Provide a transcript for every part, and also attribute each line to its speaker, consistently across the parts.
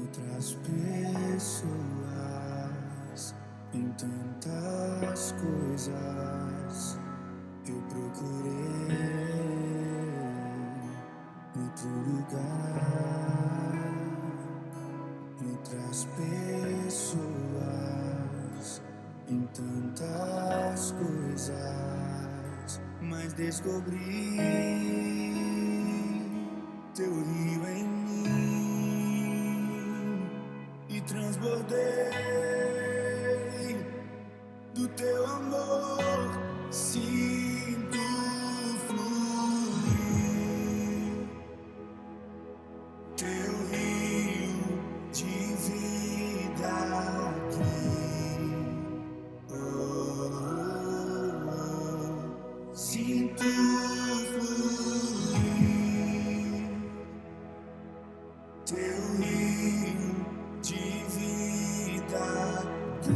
Speaker 1: outras pessoas, em tantas coisas eu procurei outro lugar, em outras pessoas, em tantas coisas, mas descobri teu rio em mim e transbordei do teu amor. Sinto fluir teu rio de vida aqui. Oh, oh, oh. Sinto fluir teu rio de vida aqui.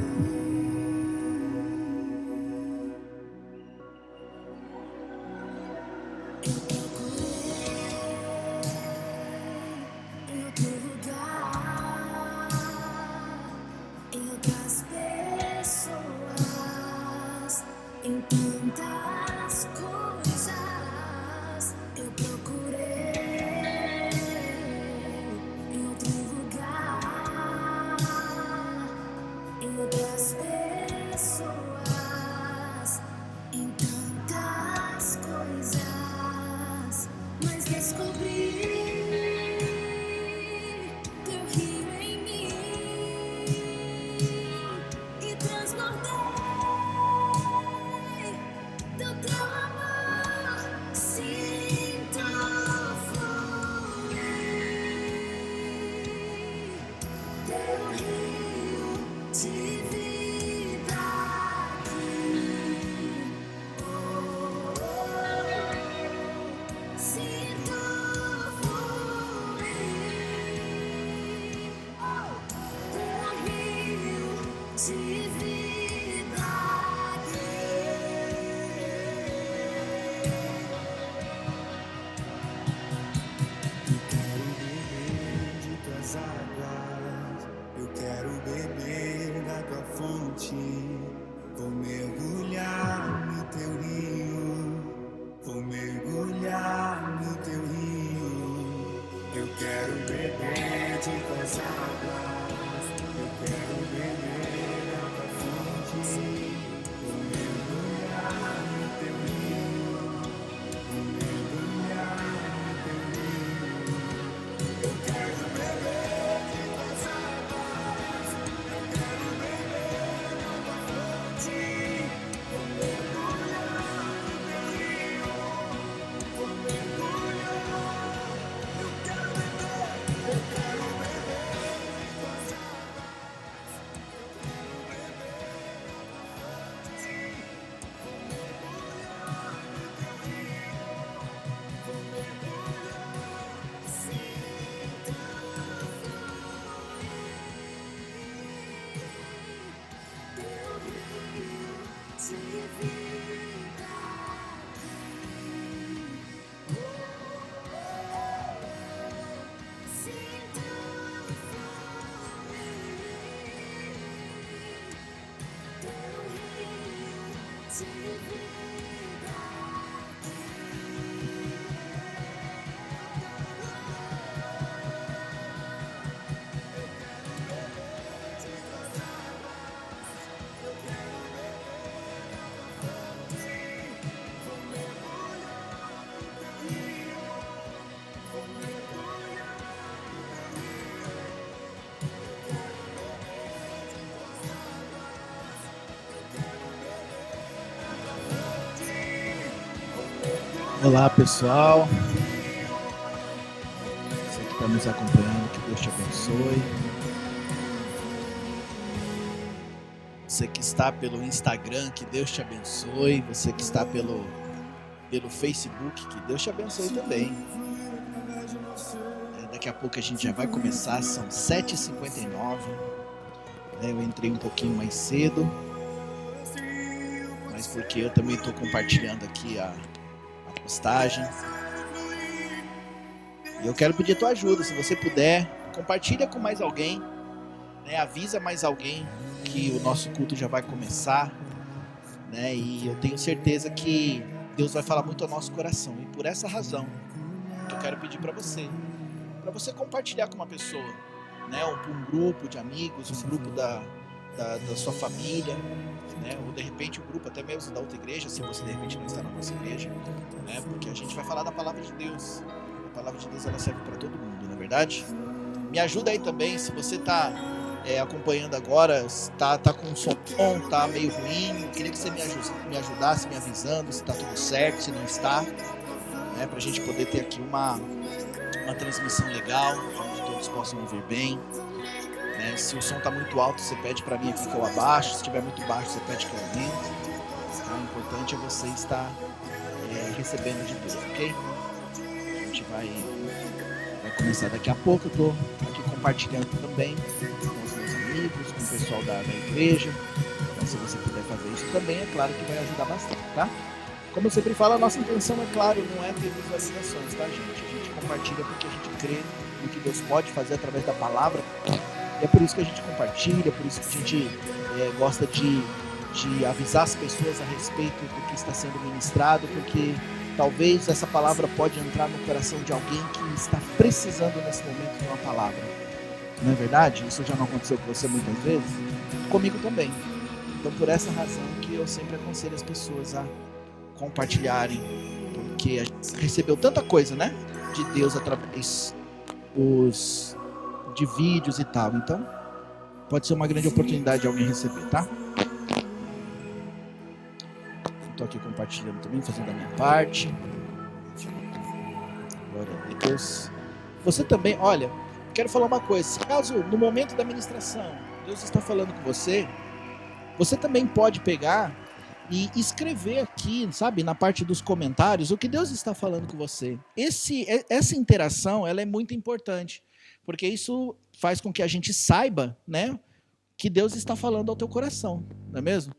Speaker 1: Eu procurei em outro lugar, em outras pessoas, em tantas coisas. Eu procurei em outro lugar, em outras pessoas, em tantas coisas, mas descobri teu rio em mim e transbordei do teu amor. Sinto fluir teu rio de vida aqui. Oh, oh, oh. Sinto fluir teu rio de vida aqui. Eu quero beber de tuas águas, eu quero beber da tua fonte. Vou mergulhar no teu rio, vou mergulhar no teu rio. Eu quero beber de tuas águas, eu quero beber da tua fonte. Vou mergulhar no teu rio, vou mergulhar no teu rio. Eu quero beber de tuas águas, eu quero beber da tua fonte. Vou mergulhar no teu rio, vou mergulhar. Eu quero beber de tuas águas, eu quero beber da tua fonte. Vou mergulhar no teu rio, vou mergulhar. Sinto fluir teu rio de vida aqui. Sinto fluir teu rio de vida aqui.
Speaker 2: Olá pessoal, você que está nos acompanhando, que Deus te abençoe. Você que está pelo Instagram, que Deus te abençoe. Você que está pelo Facebook, que Deus te abençoe também. Daqui a pouco a gente já vai começar, são 7h59. Eu entrei um pouquinho mais cedo, mas porque eu também estou compartilhando aqui a postagem. E eu quero pedir a tua ajuda, se você puder compartilha com mais alguém, né? Avisa mais alguém que o nosso culto já vai começar, né? E eu tenho certeza que Deus vai falar muito ao nosso coração. E por essa razão, eu quero pedir para você compartilhar com uma pessoa, né? Um grupo de amigos, um grupo da sua família, né? Ou de repente um grupo até mesmo da outra igreja, se você de repente não está na nossa igreja, né? Porque a gente vai falar da palavra de Deus. A palavra de Deus, ela serve para todo mundo, não é verdade? Me ajuda aí também, se você está acompanhando agora, tá com o som, tá meio ruim, eu queria que você me ajudasse me avisando se está tudo certo, se não está, né? Para a gente poder ter aqui uma transmissão legal, onde todos possam ouvir bem, né? Se o som está muito alto, você pede para mim aqui que eu abaixo, se estiver muito baixo, você pede que eu aumente, tá? O importante é você estar recebendo de Deus, ok? A gente vai começar daqui a pouco. Eu tô aqui compartilhando também com os meus amigos, com o pessoal da igreja. Então, se você puder fazer isso também, é claro que vai ajudar bastante, tá? Como eu sempre falo, a nossa intenção, é claro, não é ter visualizações, tá, gente? A gente compartilha porque a gente crê no que Deus pode fazer através da palavra. E é por isso que a gente compartilha, por isso que a gente gosta de avisar as pessoas a respeito do que está sendo ministrado, porque talvez essa palavra pode entrar no coração de alguém que está precisando nesse momento de uma palavra. Não é verdade? Isso já não aconteceu com você muitas vezes? Comigo também. Então, por essa razão que eu sempre aconselho as pessoas a compartilharem, porque a gente recebeu tanta coisa, né? De Deus através de vídeos e tal. Então, pode ser uma grande oportunidade de alguém receber, tá? Estou aqui compartilhando também, fazendo a minha parte. Glória a Deus. Você também, olha, quero falar uma coisa. Caso no momento da ministração Deus está falando com você, você também pode pegar e escrever aqui, sabe, na parte dos comentários, o que Deus está falando com você. Essa interação, ela é muito importante, porque isso faz com que a gente saiba, né, que Deus está falando ao teu coração, não é mesmo?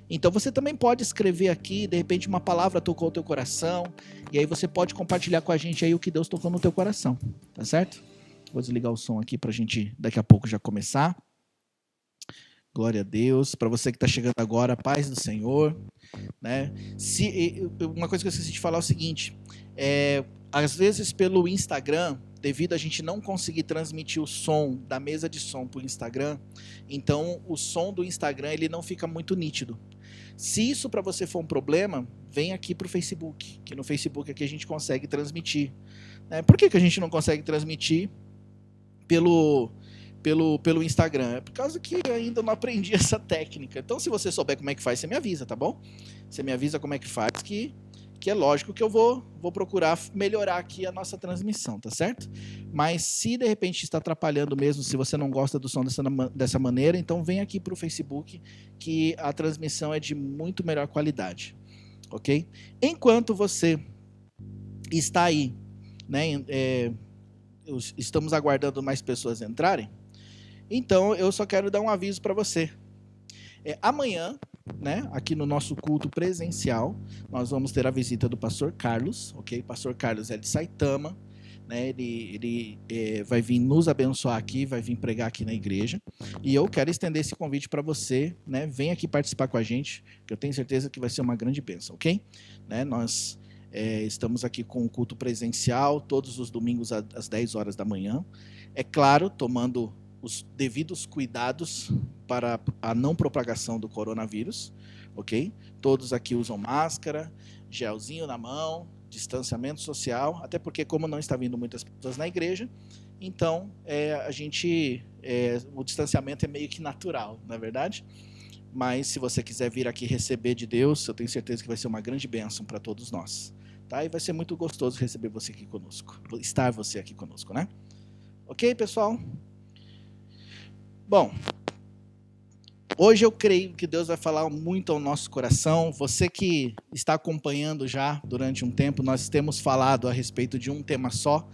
Speaker 2: Então você também pode escrever aqui, de repente uma palavra tocou o teu coração, e aí você pode compartilhar com a gente aí o que Deus tocou no teu coração, tá certo? Vou desligar o som aqui pra gente daqui a pouco já começar. Glória a Deus. Para você que está chegando agora, paz do Senhor, né? Uma coisa que eu esqueci de falar é o seguinte, às vezes pelo Instagram, devido a gente não conseguir transmitir o som da mesa de som para o Instagram, então o som do Instagram ele não fica muito nítido. Se isso para você for um problema, vem aqui para o Facebook, que no Facebook aqui a gente consegue transmitir. Por que a gente não consegue transmitir pelo Instagram? É por causa que eu ainda não aprendi essa técnica. Então, se você souber como é que faz, você me avisa, tá bom? Você me avisa como é que faz, que é lógico que eu vou procurar melhorar aqui a nossa transmissão, tá certo? Mas se de repente está atrapalhando mesmo, se você não gosta do som dessa maneira, então vem aqui para o Facebook, que a transmissão é de muito melhor qualidade, ok? Enquanto você está aí, né, estamos aguardando mais pessoas entrarem, então eu só quero dar um aviso para você. Amanhã, né, aqui no nosso culto presencial, nós vamos ter a visita do pastor Carlos, ok? O pastor Carlos é de Saitama, né? Ele vai vir nos abençoar aqui, vai vir pregar aqui na igreja, e eu quero estender esse convite para você, né? Vem aqui participar com a gente, que eu tenho certeza que vai ser uma grande bênção, ok? Né? Nós estamos aqui com o culto presencial todos os domingos às 10 horas da manhã, é claro, tomando os devidos cuidados para a não propagação do coronavírus, ok? Todos aqui usam máscara, gelzinho na mão, distanciamento social, até porque como não está vindo muitas pessoas na igreja, então o distanciamento é meio que natural, não é verdade? Mas se você quiser vir aqui receber de Deus, eu tenho certeza que vai ser uma grande bênção para todos nós, tá? E vai ser muito gostoso receber você aqui conosco, estar você aqui conosco, né? Ok, pessoal? Bom, hoje eu creio que Deus vai falar muito ao nosso coração. Você que está acompanhando já durante um tempo, nós temos falado a respeito de um tema só,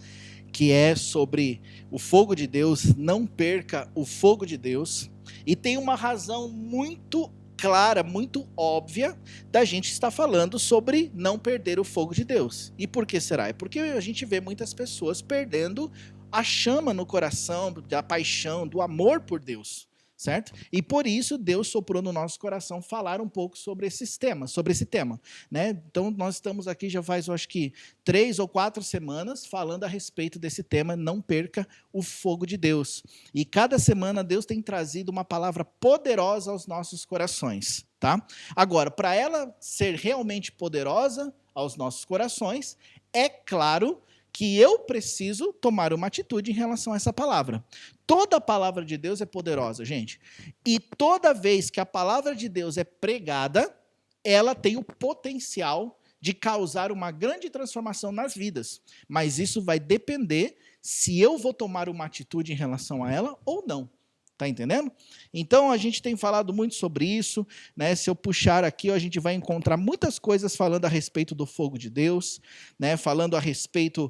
Speaker 2: que é sobre o fogo de Deus. Não perca o fogo de Deus. E tem uma razão muito clara, muito óbvia, da gente estar falando sobre não perder o fogo de Deus. E por que será? É porque a gente vê muitas pessoas perdendo a chama no coração da paixão, do amor por Deus, certo? E por isso Deus soprou no nosso coração falar um pouco sobre esse tema, né? Então nós estamos aqui já faz, eu acho que 3 ou 4 semanas falando a respeito desse tema, não perca o fogo de Deus. E cada semana Deus tem trazido uma palavra poderosa aos nossos corações, tá? Agora, para ela ser realmente poderosa aos nossos corações, é claro que eu preciso tomar uma atitude em relação a essa palavra. Toda a palavra de Deus é poderosa, gente. E toda vez que a palavra de Deus é pregada, ela tem o potencial de causar uma grande transformação nas vidas. Mas isso vai depender se eu vou tomar uma atitude em relação a ela ou não. Tá entendendo? Então, a gente tem falado muito sobre isso, né? Se eu puxar aqui, a gente vai encontrar muitas coisas falando a respeito do fogo de Deus, né? Falando a respeito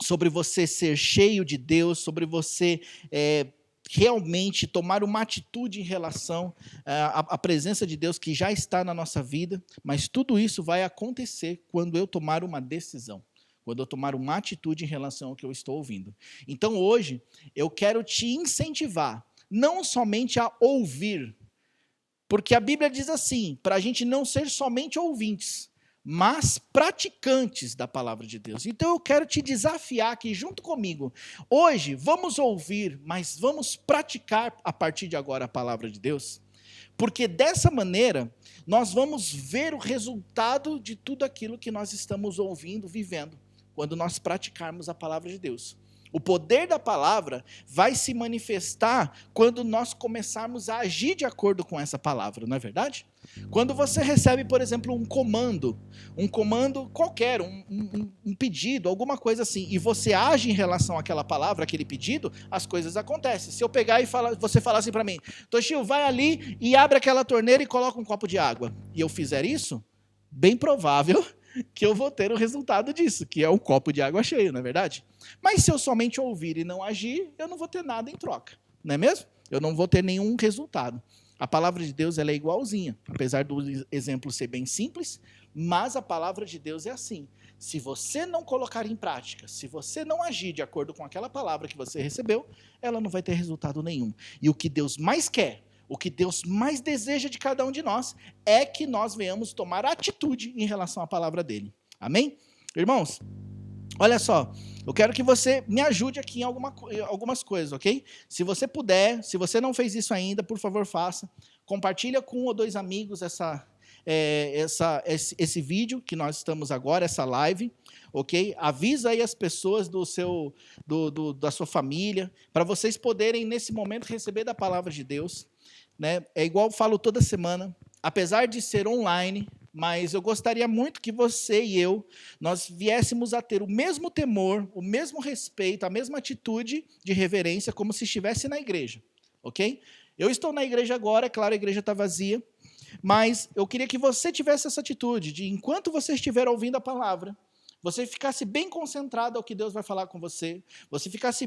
Speaker 2: sobre você ser cheio de Deus, sobre você realmente tomar uma atitude em relação à presença de Deus que já está na nossa vida, mas tudo isso vai acontecer quando eu tomar uma decisão. Quando eu tomar uma atitude em relação ao que eu estou ouvindo. Então, hoje, eu quero te incentivar, não somente a ouvir, porque a Bíblia diz assim, para a gente não ser somente ouvintes, mas praticantes da palavra de Deus. Então, eu quero te desafiar aqui junto comigo. Hoje, vamos ouvir, mas vamos praticar a partir de agora a palavra de Deus? Porque dessa maneira, nós vamos ver o resultado de tudo aquilo que nós estamos ouvindo, vivendo, quando nós praticarmos a palavra de Deus. O poder da palavra vai se manifestar quando nós começarmos a agir de acordo com essa palavra, não é verdade? Quando você recebe, por exemplo, um comando qualquer, um pedido, alguma coisa assim, e você age em relação àquela palavra, aquele pedido, as coisas acontecem. Se eu pegar e você falar assim para mim, Toshio, vai ali e abre aquela torneira e coloca um copo de água, e eu fizer isso, bem provável que eu vou ter o resultado disso, que é um copo de água cheio, não é verdade? Mas se eu somente ouvir e não agir, eu não vou ter nada em troca, não é mesmo? Eu não vou ter nenhum resultado. A palavra de Deus ela é igualzinha, apesar do exemplo ser bem simples, mas a palavra de Deus é assim. Se você não colocar em prática, se você não agir de acordo com aquela palavra que você recebeu, ela não vai ter resultado nenhum. E o que Deus mais quer, o que Deus mais deseja de cada um de nós é que nós venhamos tomar atitude em relação à palavra dele. Amém? Irmãos, olha só, eu quero que você me ajude aqui em algumas coisas, ok? Se você puder, se você não fez isso ainda, por favor, faça. Compartilha com 1 ou 2 amigos esse vídeo que nós estamos agora, essa live, ok? Avisa aí as pessoas da sua família, para vocês poderem, nesse momento, receber da palavra de Deus. Né? É igual eu falo toda semana, apesar de ser online, mas eu gostaria muito que você e eu, nós viéssemos a ter o mesmo temor, o mesmo respeito, a mesma atitude de reverência, como se estivesse na igreja, ok? Eu estou na igreja agora, é claro, a igreja está vazia, mas eu queria que você tivesse essa atitude de, enquanto você estiver ouvindo a palavra, você ficasse bem concentrado ao que Deus vai falar com você, você ficasse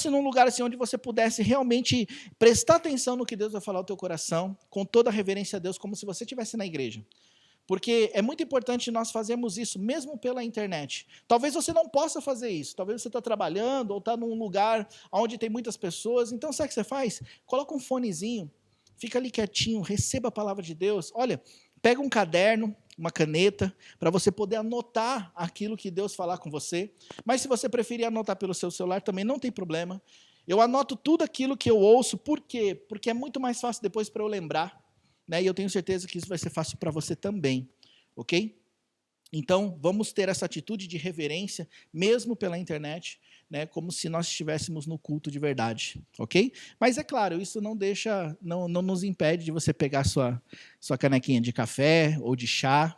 Speaker 2: num lugar assim onde você pudesse realmente prestar atenção no que Deus vai falar ao teu coração, com toda a reverência a Deus, como se você estivesse na igreja. Porque é muito importante nós fazermos isso, mesmo pela internet. Talvez você não possa fazer isso, talvez você está trabalhando ou está num lugar onde tem muitas pessoas, então sabe o que você faz? Coloca um fonezinho, fica ali quietinho, receba a palavra de Deus. Olha, pega um caderno, uma caneta, para você poder anotar aquilo que Deus falar com você. Mas se você preferir anotar pelo seu celular, também não tem problema. Eu anoto tudo aquilo que eu ouço, por quê? Porque é muito mais fácil depois para eu lembrar, né? E eu tenho certeza que isso vai ser fácil para você também, ok? Então, vamos ter essa atitude de reverência, mesmo pela internet, né, como se nós estivéssemos no culto de verdade, ok? Mas é claro, isso não nos impede de você pegar sua canequinha de café, ou de chá,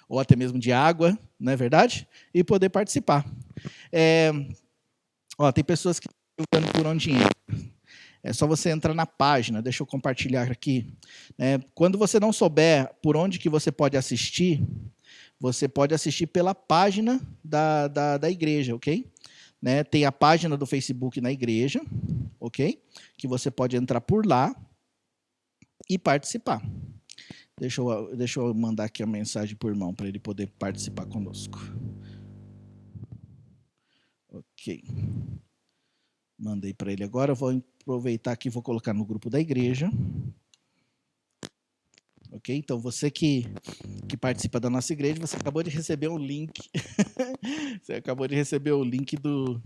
Speaker 2: ou até mesmo de água, não é verdade? E poder participar. Tem pessoas que estão perguntando por onde entra. É só você entrar na página, deixa eu compartilhar aqui. Quando você não souber por onde que você pode assistir pela página da igreja, ok? Né? Tem a página do Facebook na igreja, ok? Que você pode entrar por lá e participar. Deixa eu mandar aqui a mensagem para o irmão, para ele poder participar conosco. Ok. Mandei para ele agora. Vou aproveitar aqui e vou colocar no grupo da igreja. Ok? Então, você que participa da nossa igreja, você acabou de receber um link. Você acabou de receber o link do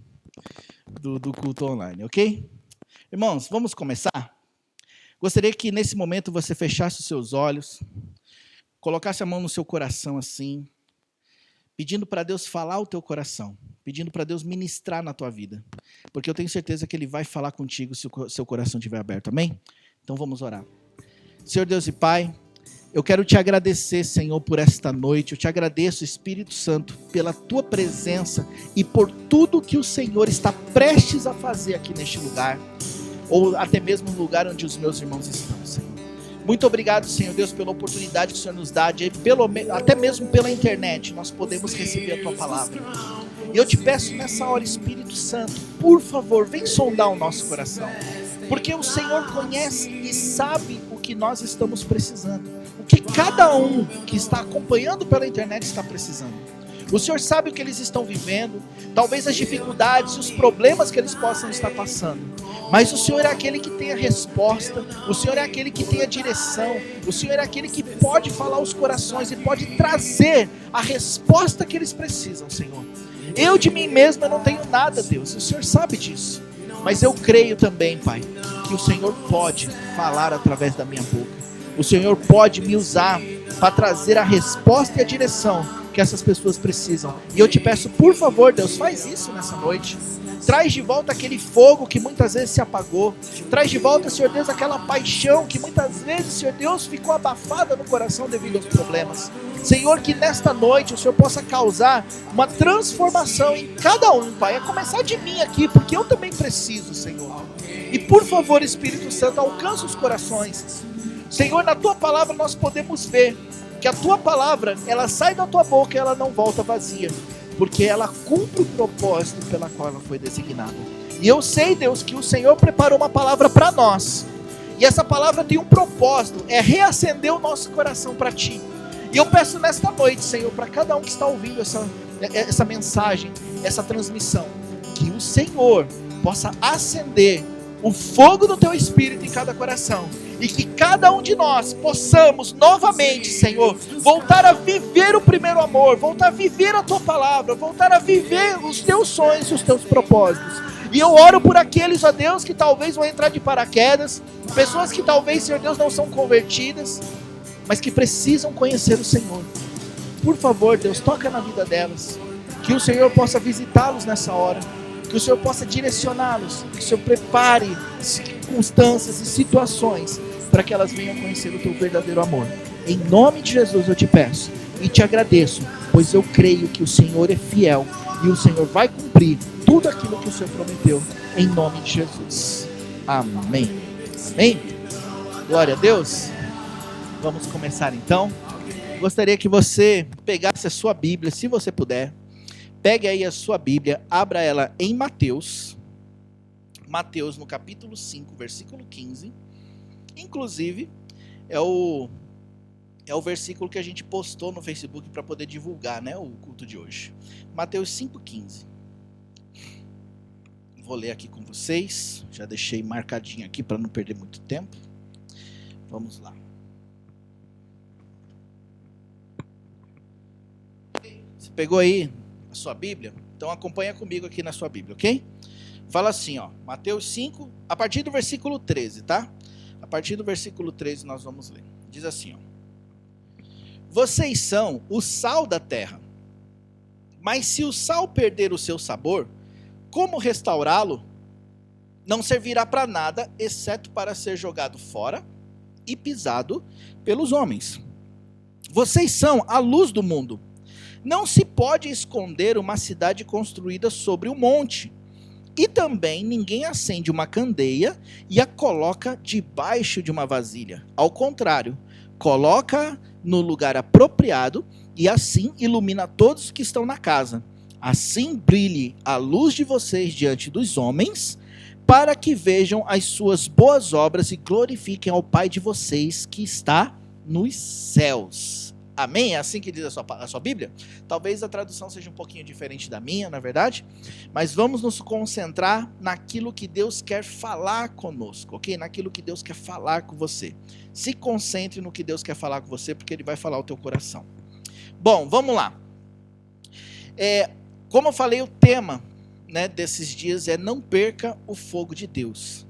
Speaker 2: culto online, ok? Irmãos, vamos começar? Gostaria que nesse momento você fechasse os seus olhos, colocasse a mão no seu coração assim, pedindo para Deus falar o teu coração, pedindo para Deus ministrar na tua vida, porque eu tenho certeza que Ele vai falar contigo se o seu coração estiver aberto, amém? Então vamos orar. Senhor Deus e Pai, eu quero te agradecer, Senhor, por esta noite. Eu te agradeço, Espírito Santo, pela tua presença e por tudo que o Senhor está prestes a fazer aqui neste lugar, ou até mesmo no lugar onde os meus irmãos estão, Senhor. Muito obrigado, Senhor Deus, pela oportunidade que o Senhor nos dá, até mesmo pela internet, nós podemos receber a tua palavra. E eu te peço nessa hora, Espírito Santo, por favor, vem sondar o nosso coração, porque o Senhor conhece e sabe o que nós estamos precisando. O que cada um que está acompanhando pela internet está precisando. O Senhor sabe o que eles estão vivendo, talvez as dificuldades e os problemas que eles possam estar passando. Mas o Senhor é aquele que tem a resposta, o Senhor é aquele que tem a direção, o Senhor é aquele que pode falar aos corações e pode trazer a resposta que eles precisam, Senhor. Eu de mim mesmo eu não tenho nada, Deus, o Senhor sabe disso. Mas eu creio também, Pai, que o Senhor pode falar através da minha boca. O Senhor pode me usar para trazer a resposta e a direção que essas pessoas precisam. E eu te peço, por favor, Deus, faz isso nessa noite. Traz de volta aquele fogo que muitas vezes se apagou. Traz de volta, Senhor Deus, aquela paixão que muitas vezes, Senhor Deus, ficou abafada no coração devido aos problemas. Senhor, que nesta noite o Senhor possa causar uma transformação em cada um, Pai. A começar de mim aqui, porque eu também preciso, Senhor. E por favor, Espírito Santo, alcança os corações. Senhor, na tua palavra nós podemos ver que a tua palavra, ela sai da tua boca e ela não volta vazia, porque ela cumpre o propósito pela qual ela foi designada. E eu sei, Deus, que o Senhor preparou uma palavra para nós, e essa palavra tem um propósito, é reacender o nosso coração para ti. E eu peço nesta noite, Senhor, para cada um que está ouvindo essa mensagem, essa transmissão, que o Senhor possa acender o fogo do teu Espírito em cada coração, e que cada um de nós possamos novamente, Senhor, voltar a viver o primeiro amor, voltar a viver a tua palavra, voltar a viver os teus sonhos e os teus propósitos. E eu oro por aqueles, ó Deus, que talvez vão entrar de paraquedas, pessoas que talvez, Senhor Deus, não são convertidas, mas que precisam conhecer o Senhor. Por favor, Deus, toca na vida delas, que o Senhor possa visitá-los nessa hora, que o Senhor possa direcioná-los, que o Senhor prepare circunstâncias e situações para que elas venham conhecer o teu verdadeiro amor. Em nome de Jesus eu te peço e te agradeço, pois eu creio que o Senhor é fiel e o Senhor vai cumprir tudo aquilo que o Senhor prometeu, em nome de Jesus. Amém. Amém. Glória a Deus. Vamos começar então. Gostaria que você pegasse a sua Bíblia, se você puder. Pegue aí a sua Bíblia, abra ela em Mateus no capítulo 5, versículo 15. Inclusive, é o versículo que a gente postou no Facebook para poder divulgar, né, o culto de hoje. Mateus 5,15. Vou ler aqui com vocês. Já deixei marcadinho aqui para não perder muito tempo. Vamos lá. Você pegou aí a sua Bíblia? Então acompanha comigo aqui na sua Bíblia, ok? Fala assim, ó, Mateus 5, a partir do versículo 13, tá? A partir do versículo 13 nós vamos ler. Diz assim, ó: Vocês são o sal da terra. Mas se o sal perder o seu sabor, como restaurá-lo? Não servirá para nada, exceto para ser jogado fora e pisado pelos homens. Vocês são a luz do mundo. Não se pode esconder uma cidade construída sobre um monte. E também ninguém acende uma candeia e a coloca debaixo de uma vasilha. Ao contrário, coloca no lugar apropriado e assim ilumina todos que estão na casa. Assim brilhe a luz de vocês diante dos homens, para que vejam as suas boas obras e glorifiquem ao Pai de vocês que está nos céus. Amém? É assim que diz a sua Bíblia? Talvez a tradução seja um pouquinho diferente da minha, na verdade. Mas vamos nos concentrar naquilo que Deus quer falar conosco, ok? Naquilo que Deus quer falar com você. Se concentre no que Deus quer falar com você, porque Ele vai falar ao teu coração. Bom, vamos lá. Como eu falei, o tema, né, desses dias é não perca o fogo de Deus.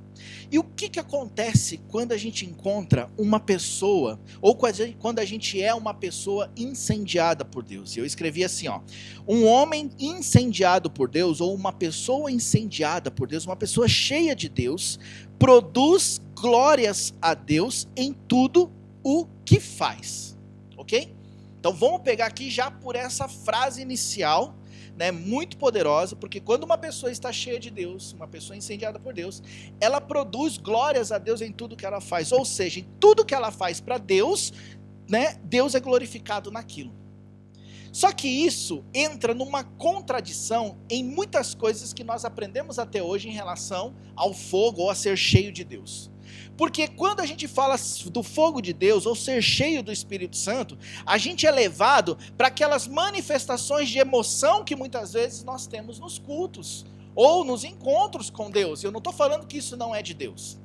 Speaker 2: E o que acontece quando a gente encontra uma pessoa, ou quando a gente é uma pessoa incendiada por Deus? Eu escrevi assim, ó, um homem incendiado por Deus, ou uma pessoa incendiada por Deus, uma pessoa cheia de Deus, produz glórias a Deus em tudo o que faz, ok? Então vamos pegar aqui já por essa frase inicial, né, muito poderosa, porque quando uma pessoa está cheia de Deus, uma pessoa incendiada por Deus, ela produz glórias a Deus em tudo que ela faz, ou seja, em tudo que ela faz para Deus, né, Deus é glorificado naquilo. Só que isso entra numa contradição em muitas coisas que nós aprendemos até hoje em relação ao fogo ou a ser cheio de Deus. Porque quando a gente fala do fogo de Deus, ou ser cheio do Espírito Santo, a gente é levado para aquelas manifestações de emoção que muitas vezes nós temos nos cultos, ou nos encontros com Deus. Eu não estou falando que isso não é de Deus.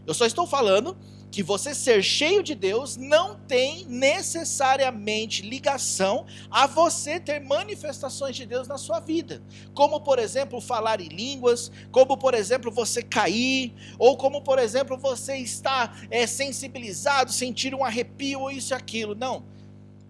Speaker 2: Eu só estou falando que você ser cheio de Deus não tem necessariamente ligação a você ter manifestações de Deus na sua vida. Como, por exemplo, falar em línguas, como, por exemplo, você cair, ou como, por exemplo, você estar sensibilizado, sentir um arrepio, ou isso e aquilo. Não.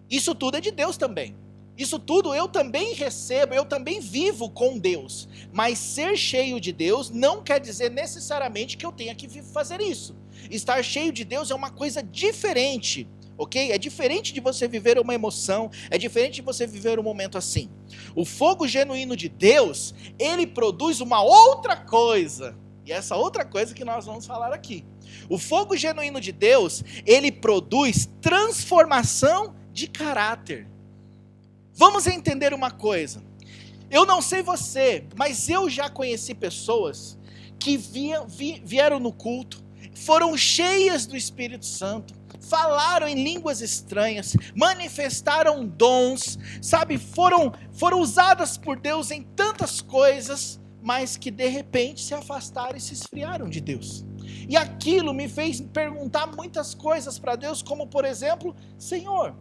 Speaker 2: Isso tudo é de Deus também. Isso tudo eu também recebo, eu também vivo com Deus. Mas ser cheio de Deus não quer dizer necessariamente que eu tenha que fazer isso. Estar cheio de Deus é uma coisa diferente, ok? É diferente de você viver uma emoção, é diferente de você viver um momento assim. O fogo genuíno de Deus, ele produz uma outra coisa. E essa outra coisa que nós vamos falar aqui. O fogo genuíno de Deus, ele produz transformação de caráter. Vamos entender uma coisa. Eu não sei você, mas eu já conheci pessoas que vieram no culto, foram cheias do Espírito Santo, falaram em línguas estranhas, manifestaram dons, sabe, foram usadas por Deus em tantas coisas, mas que de repente se afastaram e se esfriaram de Deus. E aquilo me fez perguntar muitas coisas para Deus, como por exemplo, Senhor,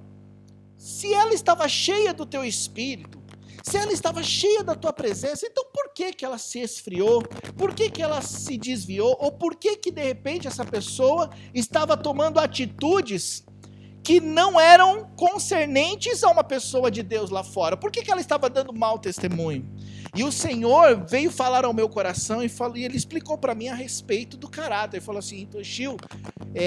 Speaker 2: se ela estava cheia do teu Espírito, se ela estava cheia da tua presença, então por que ela se esfriou? Por que ela se desviou? Ou por que de repente essa pessoa estava tomando atitudes que não eram concernentes a uma pessoa de Deus lá fora? Por que ela estava dando mau testemunho? E o Senhor veio falar ao meu coração e ele explicou para mim a respeito do caráter. Ele falou assim, então, Gil,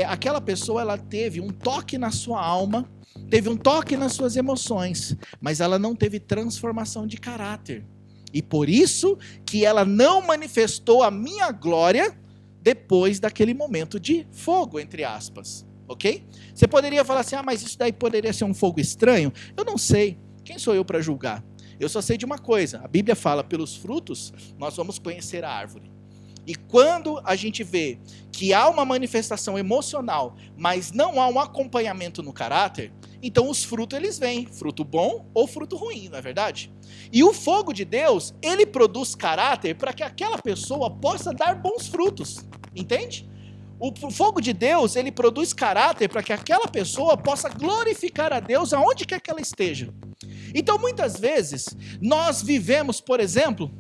Speaker 2: aquela pessoa ela teve um toque na sua alma, teve um toque nas suas emoções, mas ela não teve transformação de caráter. E por isso que ela não manifestou a minha glória depois daquele momento de fogo, entre aspas. Ok? Você poderia falar assim, mas isso daí poderia ser um fogo estranho? Eu não sei. Quem sou eu para julgar? Eu só sei de uma coisa. A Bíblia fala, pelos frutos, nós vamos conhecer a árvore. E quando a gente vê que há uma manifestação emocional, mas não há um acompanhamento no caráter, então os frutos eles vêm, fruto bom ou fruto ruim, não é verdade? E o fogo de Deus, ele produz caráter para que aquela pessoa possa dar bons frutos, entende? O fogo de Deus, ele produz caráter para que aquela pessoa possa glorificar a Deus aonde quer que ela esteja. Então, muitas vezes, nós vivemos, por exemplo,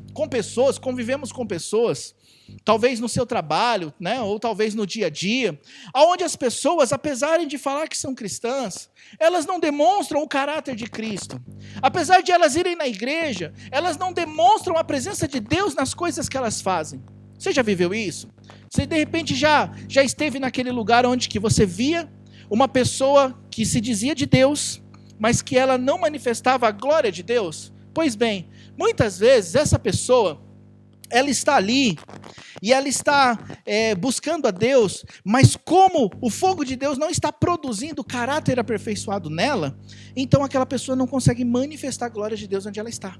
Speaker 2: convivemos com pessoas, talvez no seu trabalho, né, ou talvez no dia a dia, onde as pessoas, apesar de falar que são cristãs, elas não demonstram o caráter de Cristo. Apesar de elas irem na igreja, elas não demonstram a presença de Deus nas coisas que elas fazem. Você já viveu isso? Você de repente já esteve naquele lugar onde que você via uma pessoa que se dizia de Deus, mas que ela não manifestava a glória de Deus? Pois bem, muitas vezes essa pessoa, ela está ali e ela está buscando a Deus, mas como o fogo de Deus não está produzindo caráter aperfeiçoado nela, então aquela pessoa não consegue manifestar a glória de Deus onde ela está.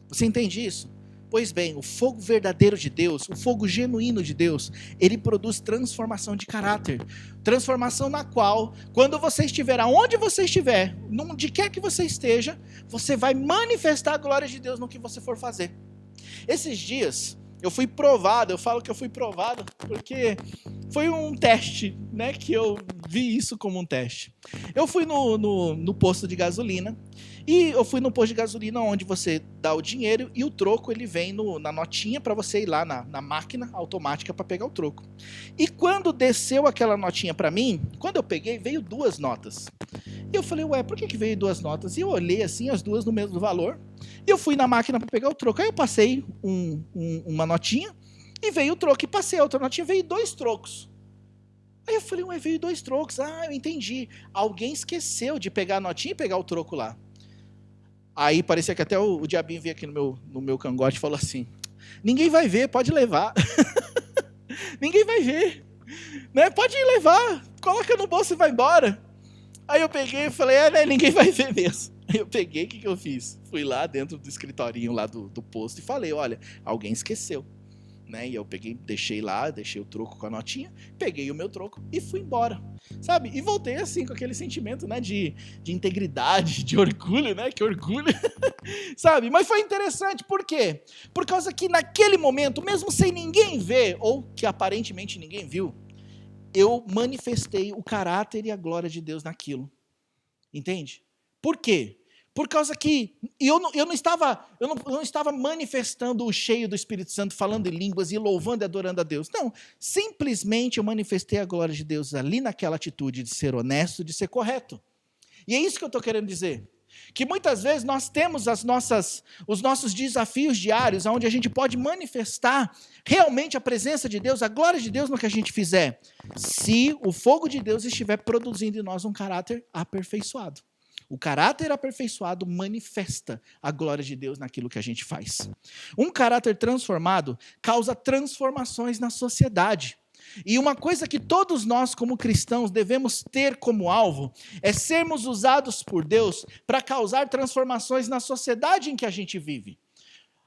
Speaker 2: Você entende isso? Pois bem, o fogo verdadeiro de Deus, o fogo genuíno de Deus, ele produz transformação de caráter. Transformação na qual, quando você estiver aonde você estiver, onde quer que você esteja, você vai manifestar a glória de Deus no que você for fazer. Esses dias, eu fui provado, eu falo que eu fui provado porque foi um teste, né, que eu vi isso como um teste. Eu fui no posto de gasolina, e eu fui no posto de gasolina onde você dá o dinheiro e o troco ele vem na notinha para você ir lá na máquina automática para pegar o troco. E quando desceu aquela notinha para mim, quando eu peguei, veio 2 notas. E eu falei, ué, por que veio 2 notas? E eu olhei assim, as duas no mesmo valor, e eu fui na máquina para pegar o troco. Aí eu passei uma notinha, e veio o troco, e passei a outra notinha, veio 2 trocos. Aí eu falei, ué, veio 2 trocos. Ah, eu entendi. Alguém esqueceu de pegar a notinha e pegar o troco lá. Aí parecia que até o diabinho veio aqui no meu cangote e falou assim, ninguém vai ver, pode levar. Ninguém vai ver, né? Pode levar, coloca no bolso e vai embora. Aí eu peguei e falei, né, ninguém vai ver mesmo. Aí eu peguei, o que eu fiz? Fui lá dentro do escritorinho lá do posto e falei, olha, alguém esqueceu. Né? E eu peguei, deixei o troco com a notinha, peguei o meu troco e fui embora, sabe? E voltei assim com aquele sentimento, né, de integridade, de orgulho, né? Que orgulho, sabe? Mas foi interessante, por quê? Por causa que naquele momento, mesmo sem ninguém ver, ou que aparentemente ninguém viu, eu manifestei o caráter e a glória de Deus naquilo, entende? Por quê? Por causa que eu não estava manifestando o cheio do Espírito Santo, falando em línguas e louvando e adorando a Deus. Não, simplesmente eu manifestei a glória de Deus ali naquela atitude de ser honesto, de ser correto. E é isso que eu estou querendo dizer. Que muitas vezes nós temos os nossos desafios diários, onde a gente pode manifestar realmente a presença de Deus, a glória de Deus no que a gente fizer, se o fogo de Deus estiver produzindo em nós um caráter aperfeiçoado. O caráter aperfeiçoado manifesta a glória de Deus naquilo que a gente faz. Um caráter transformado causa transformações na sociedade. E uma coisa que todos nós, como cristãos, devemos ter como alvo é sermos usados por Deus para causar transformações na sociedade em que a gente vive.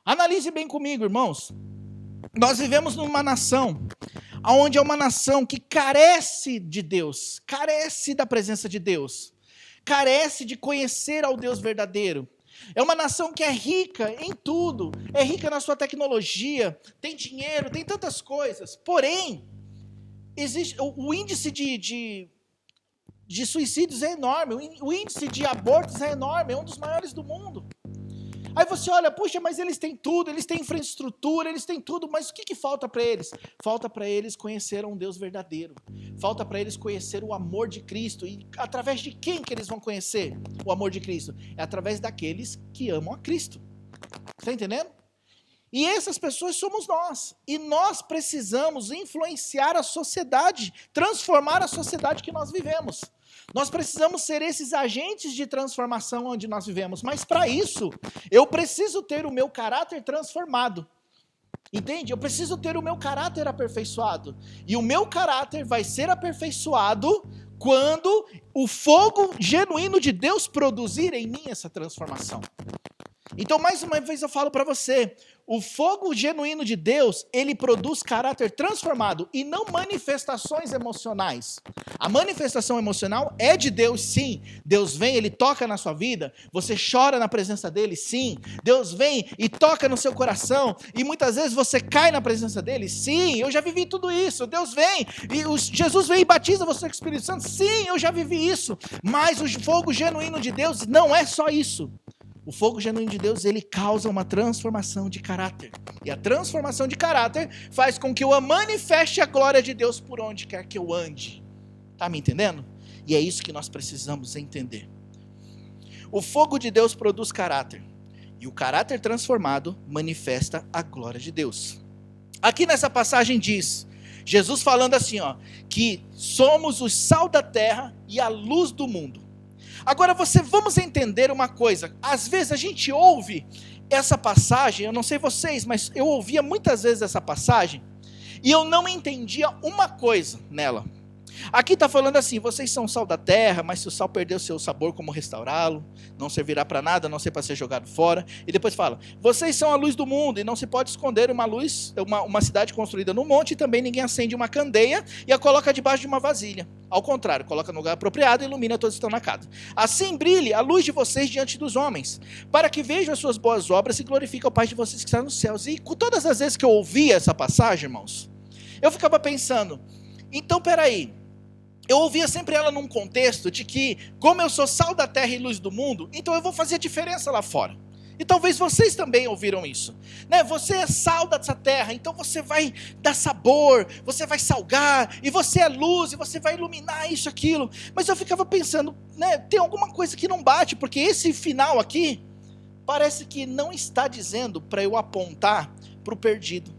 Speaker 2: Analise bem comigo, irmãos. Nós vivemos numa nação, onde é uma nação que carece de Deus, carece da presença de Deus, carece de conhecer ao Deus verdadeiro. É uma nação que é rica em tudo, é rica na sua tecnologia, tem dinheiro, tem tantas coisas, porém, existe o índice de suicídios é enorme, o índice de abortos é enorme, é um dos maiores do mundo. Aí você olha, puxa, mas eles têm tudo, eles têm infraestrutura, eles têm tudo, mas o que falta para eles? Falta para eles conhecer um Deus verdadeiro. Falta para eles conhecer o amor de Cristo. E através de quem que eles vão conhecer o amor de Cristo? É através daqueles que amam a Cristo. Está entendendo? E essas pessoas somos nós. E nós precisamos influenciar a sociedade, transformar a sociedade que nós vivemos. Nós precisamos ser esses agentes de transformação onde nós vivemos. Mas para isso, eu preciso ter o meu caráter transformado. Entende? Eu preciso ter o meu caráter aperfeiçoado. E o meu caráter vai ser aperfeiçoado quando o fogo genuíno de Deus produzir em mim essa transformação. Então, mais uma vez eu falo para você, o fogo genuíno de Deus, ele produz caráter transformado e não manifestações emocionais. A manifestação emocional é de Deus, sim. Deus vem, ele toca na sua vida, você chora na presença dele, sim. Deus vem e toca no seu coração e muitas vezes você cai na presença dele, sim. Eu já vivi tudo isso. Deus vem e Jesus vem e batiza você com o Espírito Santo, sim, eu já vivi isso. Mas o fogo genuíno de Deus não é só isso. O fogo genuíno de Deus, ele causa uma transformação de caráter. E a transformação de caráter faz com que eu manifeste a glória de Deus por onde quer que eu ande. Está me entendendo? E é isso que nós precisamos entender. O fogo de Deus produz caráter. E o caráter transformado manifesta a glória de Deus. Aqui nessa passagem diz, Jesus falando assim, ó, que somos o sal da terra e a luz do mundo. Agora vamos entender uma coisa, às vezes a gente ouve essa passagem, eu não sei vocês, mas eu ouvia muitas vezes essa passagem, e eu não entendia uma coisa nela. Aqui está falando assim, vocês são sal da terra, mas se o sal perder o seu sabor, como restaurá-lo? Não servirá para nada, a não ser para ser jogado fora. E depois fala, vocês são a luz do mundo, e não se pode esconder uma cidade construída no monte, e também ninguém acende uma candeia e a coloca debaixo de uma vasilha. Ao contrário, coloca no lugar apropriado e ilumina todos que estão na casa. Assim brilhe a luz de vocês diante dos homens, para que vejam as suas boas obras e glorifiquem o Pai de vocês que está nos céus. E todas as vezes que eu ouvia essa passagem, irmãos, eu ficava pensando, então peraí, eu ouvia sempre ela num contexto de que, como eu sou sal da terra e luz do mundo, então eu vou fazer a diferença lá fora. E talvez vocês também ouviram isso, né? Você é sal dessa terra, então você vai dar sabor, você vai salgar, e você é luz, e você vai iluminar isso, aquilo. Mas eu ficava pensando, né? Tem alguma coisa que não bate, porque esse final aqui, parece que não está dizendo para eu apontar para o perdido.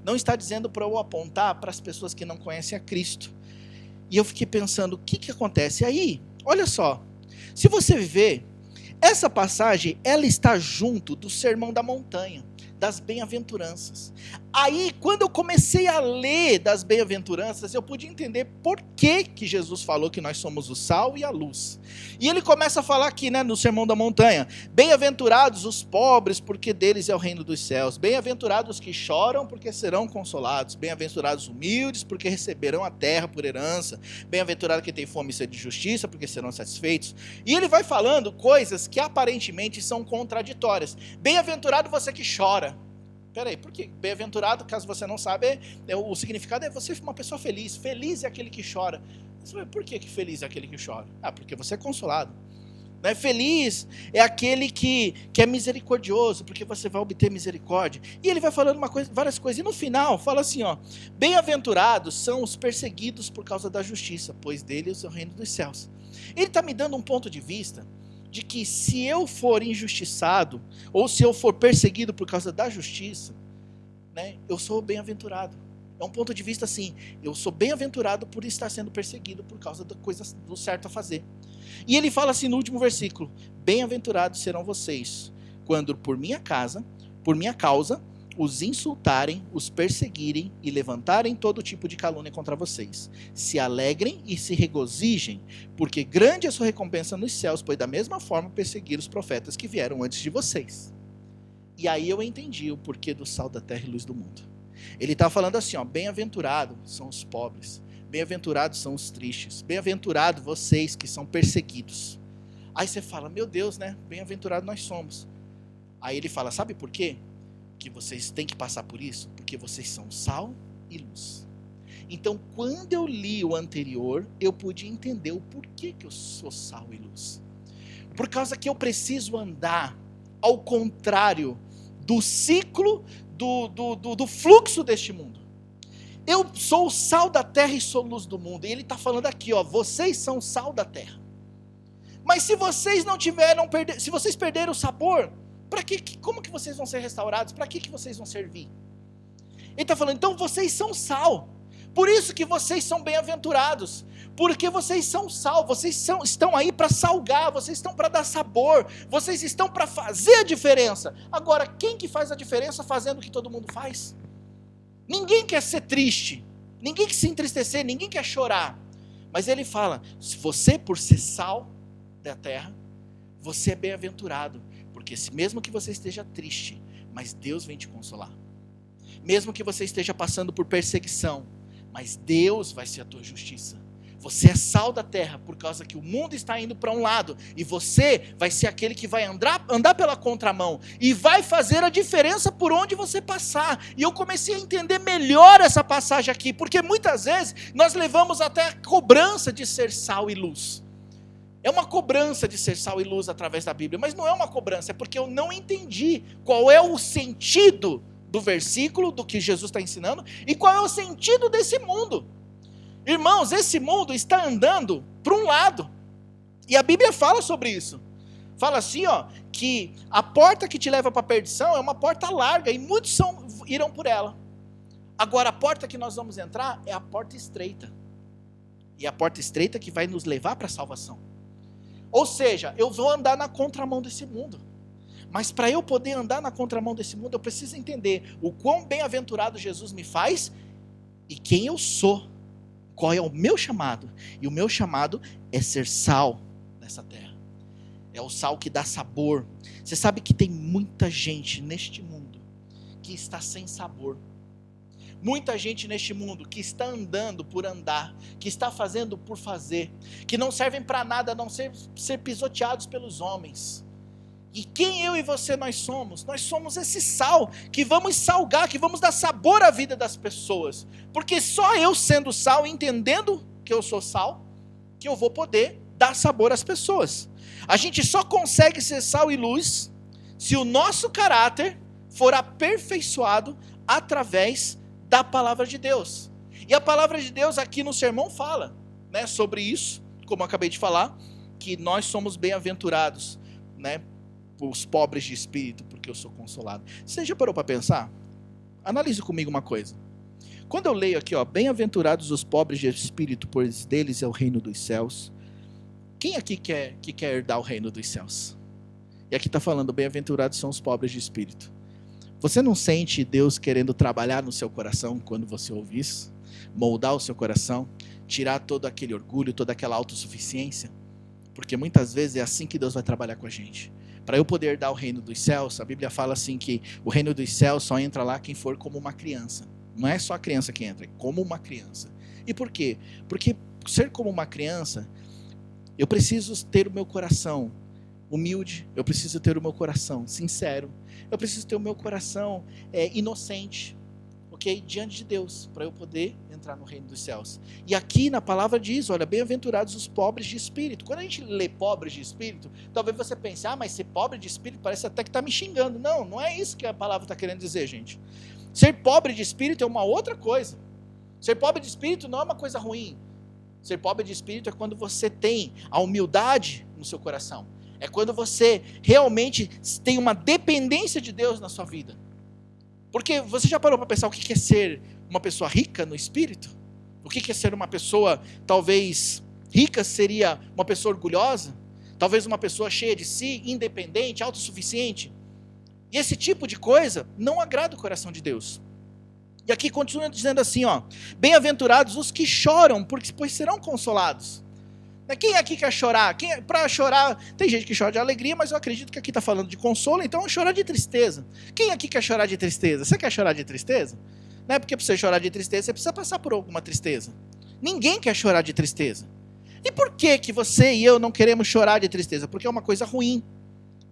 Speaker 2: Não está dizendo para eu apontar para as pessoas que não conhecem a Cristo. E eu fiquei pensando, o que acontece? Aí, olha só, se você ver, essa passagem, ela está junto do Sermão da Montanha, das bem-aventuranças. Aí, quando eu comecei a ler das bem-aventuranças, eu pude entender por que Jesus falou que nós somos o sal e a luz. E ele começa a falar aqui, né, no Sermão da Montanha, bem-aventurados os pobres, porque deles é o reino dos céus. Bem-aventurados os que choram, porque serão consolados. Bem-aventurados os humildes, porque receberão a terra por herança. Bem-aventurado que tem fome e sede de justiça, porque serão satisfeitos. E ele vai falando coisas que aparentemente são contraditórias. Bem-aventurado você que chora. Peraí, por que bem-aventurado, caso você não sabe, o significado é você uma pessoa feliz. Feliz é aquele que chora. Mas por que feliz é aquele que chora? Ah, porque você é consolado. Né? Feliz é aquele que é misericordioso, porque você vai obter misericórdia. E ele vai falando várias coisas. E no final, fala assim, ó, bem-aventurados são os perseguidos por causa da justiça, pois deles é o reino dos céus. Ele está me dando um ponto de vista de que se eu for injustiçado, ou se eu for perseguido por causa da justiça, né, eu sou bem-aventurado. É um ponto de vista assim, eu sou bem-aventurado por estar sendo perseguido por causa da coisa do certo a fazer. E ele fala assim no último versículo, bem-aventurados serão vocês, quando por minha causa, os insultarem, os perseguirem e levantarem todo tipo de calúnia contra vocês. Se alegrem e se regozijem, porque grande é a sua recompensa nos céus, pois da mesma forma perseguiram os profetas que vieram antes de vocês. E aí eu entendi o porquê do sal da terra e luz do mundo. Ele está falando assim, ó, bem-aventurados são os pobres, bem-aventurados são os tristes, bem-aventurados vocês que são perseguidos. Aí você fala, meu Deus, né? Bem-aventurados nós somos. Aí ele fala, sabe por quê? Que vocês têm que passar por isso, porque vocês são sal e luz. Então, quando eu li o anterior, eu pude entender o porquê que eu sou sal e luz. Por causa que eu preciso andar ao contrário do ciclo, do fluxo deste mundo. Eu sou o sal da terra e sou luz do mundo. E ele está falando aqui, ó, vocês são sal da terra. Mas se vocês se vocês perderam o sabor, como que vocês vão ser restaurados? Para que vocês vão servir? Ele está falando, então vocês são sal. Por isso que vocês são bem-aventurados. Porque vocês são sal, estão aí para salgar, vocês estão para dar sabor, vocês estão para fazer a diferença. Agora, quem que faz a diferença fazendo o que todo mundo faz? Ninguém quer ser triste, ninguém quer se entristecer, ninguém quer chorar. Mas ele fala, se você por ser sal da terra, você é bem-aventurado. Porque mesmo que você esteja triste, mas Deus vem te consolar. Mesmo que você esteja passando por perseguição, mas Deus vai ser a tua justiça. Você é sal da terra, por causa que o mundo está indo para um lado, e você vai ser aquele que vai andar pela contramão, e vai fazer a diferença por onde você passar. E eu comecei a entender melhor essa passagem aqui, porque muitas vezes nós levamos até a cobrança de ser sal e luz. É uma cobrança de ser sal e luz através da Bíblia, mas não é uma cobrança, é porque eu não entendi qual é o sentido do versículo, do que Jesus está ensinando, e qual é o sentido desse mundo. Irmãos, esse mundo está andando para um lado, e a Bíblia fala sobre isso. Fala assim, ó, que a porta que te leva para a perdição é uma porta larga, e muitos irão por ela. Agora, a porta que nós vamos entrar é a porta estreita, e a porta estreita que vai nos levar para a salvação. Ou seja, eu vou andar na contramão desse mundo. Mas para eu poder andar na contramão desse mundo, eu preciso entender o quão bem-aventurado Jesus me faz e quem eu sou qual é o meu chamado. E o meu chamado é ser sal nessa terra. É o sal que dá sabor. Você sabe que tem muita gente neste mundo que está sem sabor. Muita gente neste mundo que está andando por andar, que está fazendo por fazer, que não servem para nada a não ser pisoteados pelos homens. E quem eu e você nós somos? Nós somos esse sal que vamos salgar, que vamos dar sabor à vida das pessoas. Porque só eu sendo sal, entendendo que eu sou sal, que eu vou poder dar sabor às pessoas. A gente só consegue ser sal e luz se o nosso caráter for aperfeiçoado através da palavra de Deus. E a palavra de Deus aqui no sermão fala, né, sobre isso, como eu acabei de falar, que nós somos bem-aventurados, né, os pobres de espírito, porque eu sou consolado. Você já parou para pensar? Analise comigo uma coisa. Quando eu leio aqui, bem-aventurados os pobres de espírito, pois deles é o reino dos céus. Quem aqui quer herdar o reino dos céus? E aqui está falando, bem-aventurados são os pobres de espírito. Você não sente Deus querendo trabalhar no seu coração quando você ouve isso? Moldar o seu coração? Tirar todo aquele orgulho, toda aquela autossuficiência? Porque muitas vezes é assim que Deus vai trabalhar com a gente. Para eu poder dar o reino dos céus, a Bíblia fala assim que o reino dos céus só entra lá quem for como uma criança. Não é só a criança que entra, é como uma criança. E por quê? Porque ser como uma criança, eu preciso ter o meu coração humilde, eu preciso ter o meu coração sincero, eu preciso ter o meu coração inocente, ok? Diante de Deus, para eu poder entrar no reino dos céus. E aqui na palavra diz, olha, bem-aventurados os pobres de espírito. Quando a gente lê pobres de espírito, talvez você pense, mas ser pobre de espírito parece até que está me xingando. Não, não é isso que a palavra está querendo dizer, gente. Ser pobre de espírito é uma outra coisa. Ser pobre de espírito não é uma coisa ruim. Ser pobre de espírito é quando você tem a humildade no seu coração. É quando você realmente tem uma dependência de Deus na sua vida. Porque você já parou para pensar o que é ser uma pessoa rica no espírito? O que é ser uma pessoa, talvez, rica seria uma pessoa orgulhosa? Talvez uma pessoa cheia de si, independente, autossuficiente? E esse tipo de coisa não agrada o coração de Deus. E aqui continua dizendo assim, bem-aventurados os que choram, pois serão consolados. Quem aqui quer chorar? Para chorar, tem gente que chora de alegria, mas eu acredito que aqui está falando de consolo, então é chorar de tristeza. Quem aqui quer chorar de tristeza? Você quer chorar de tristeza? Não é porque para você chorar de tristeza, você precisa passar por alguma tristeza. Ninguém quer chorar de tristeza. E por que você e eu não queremos chorar de tristeza? Porque é uma coisa ruim.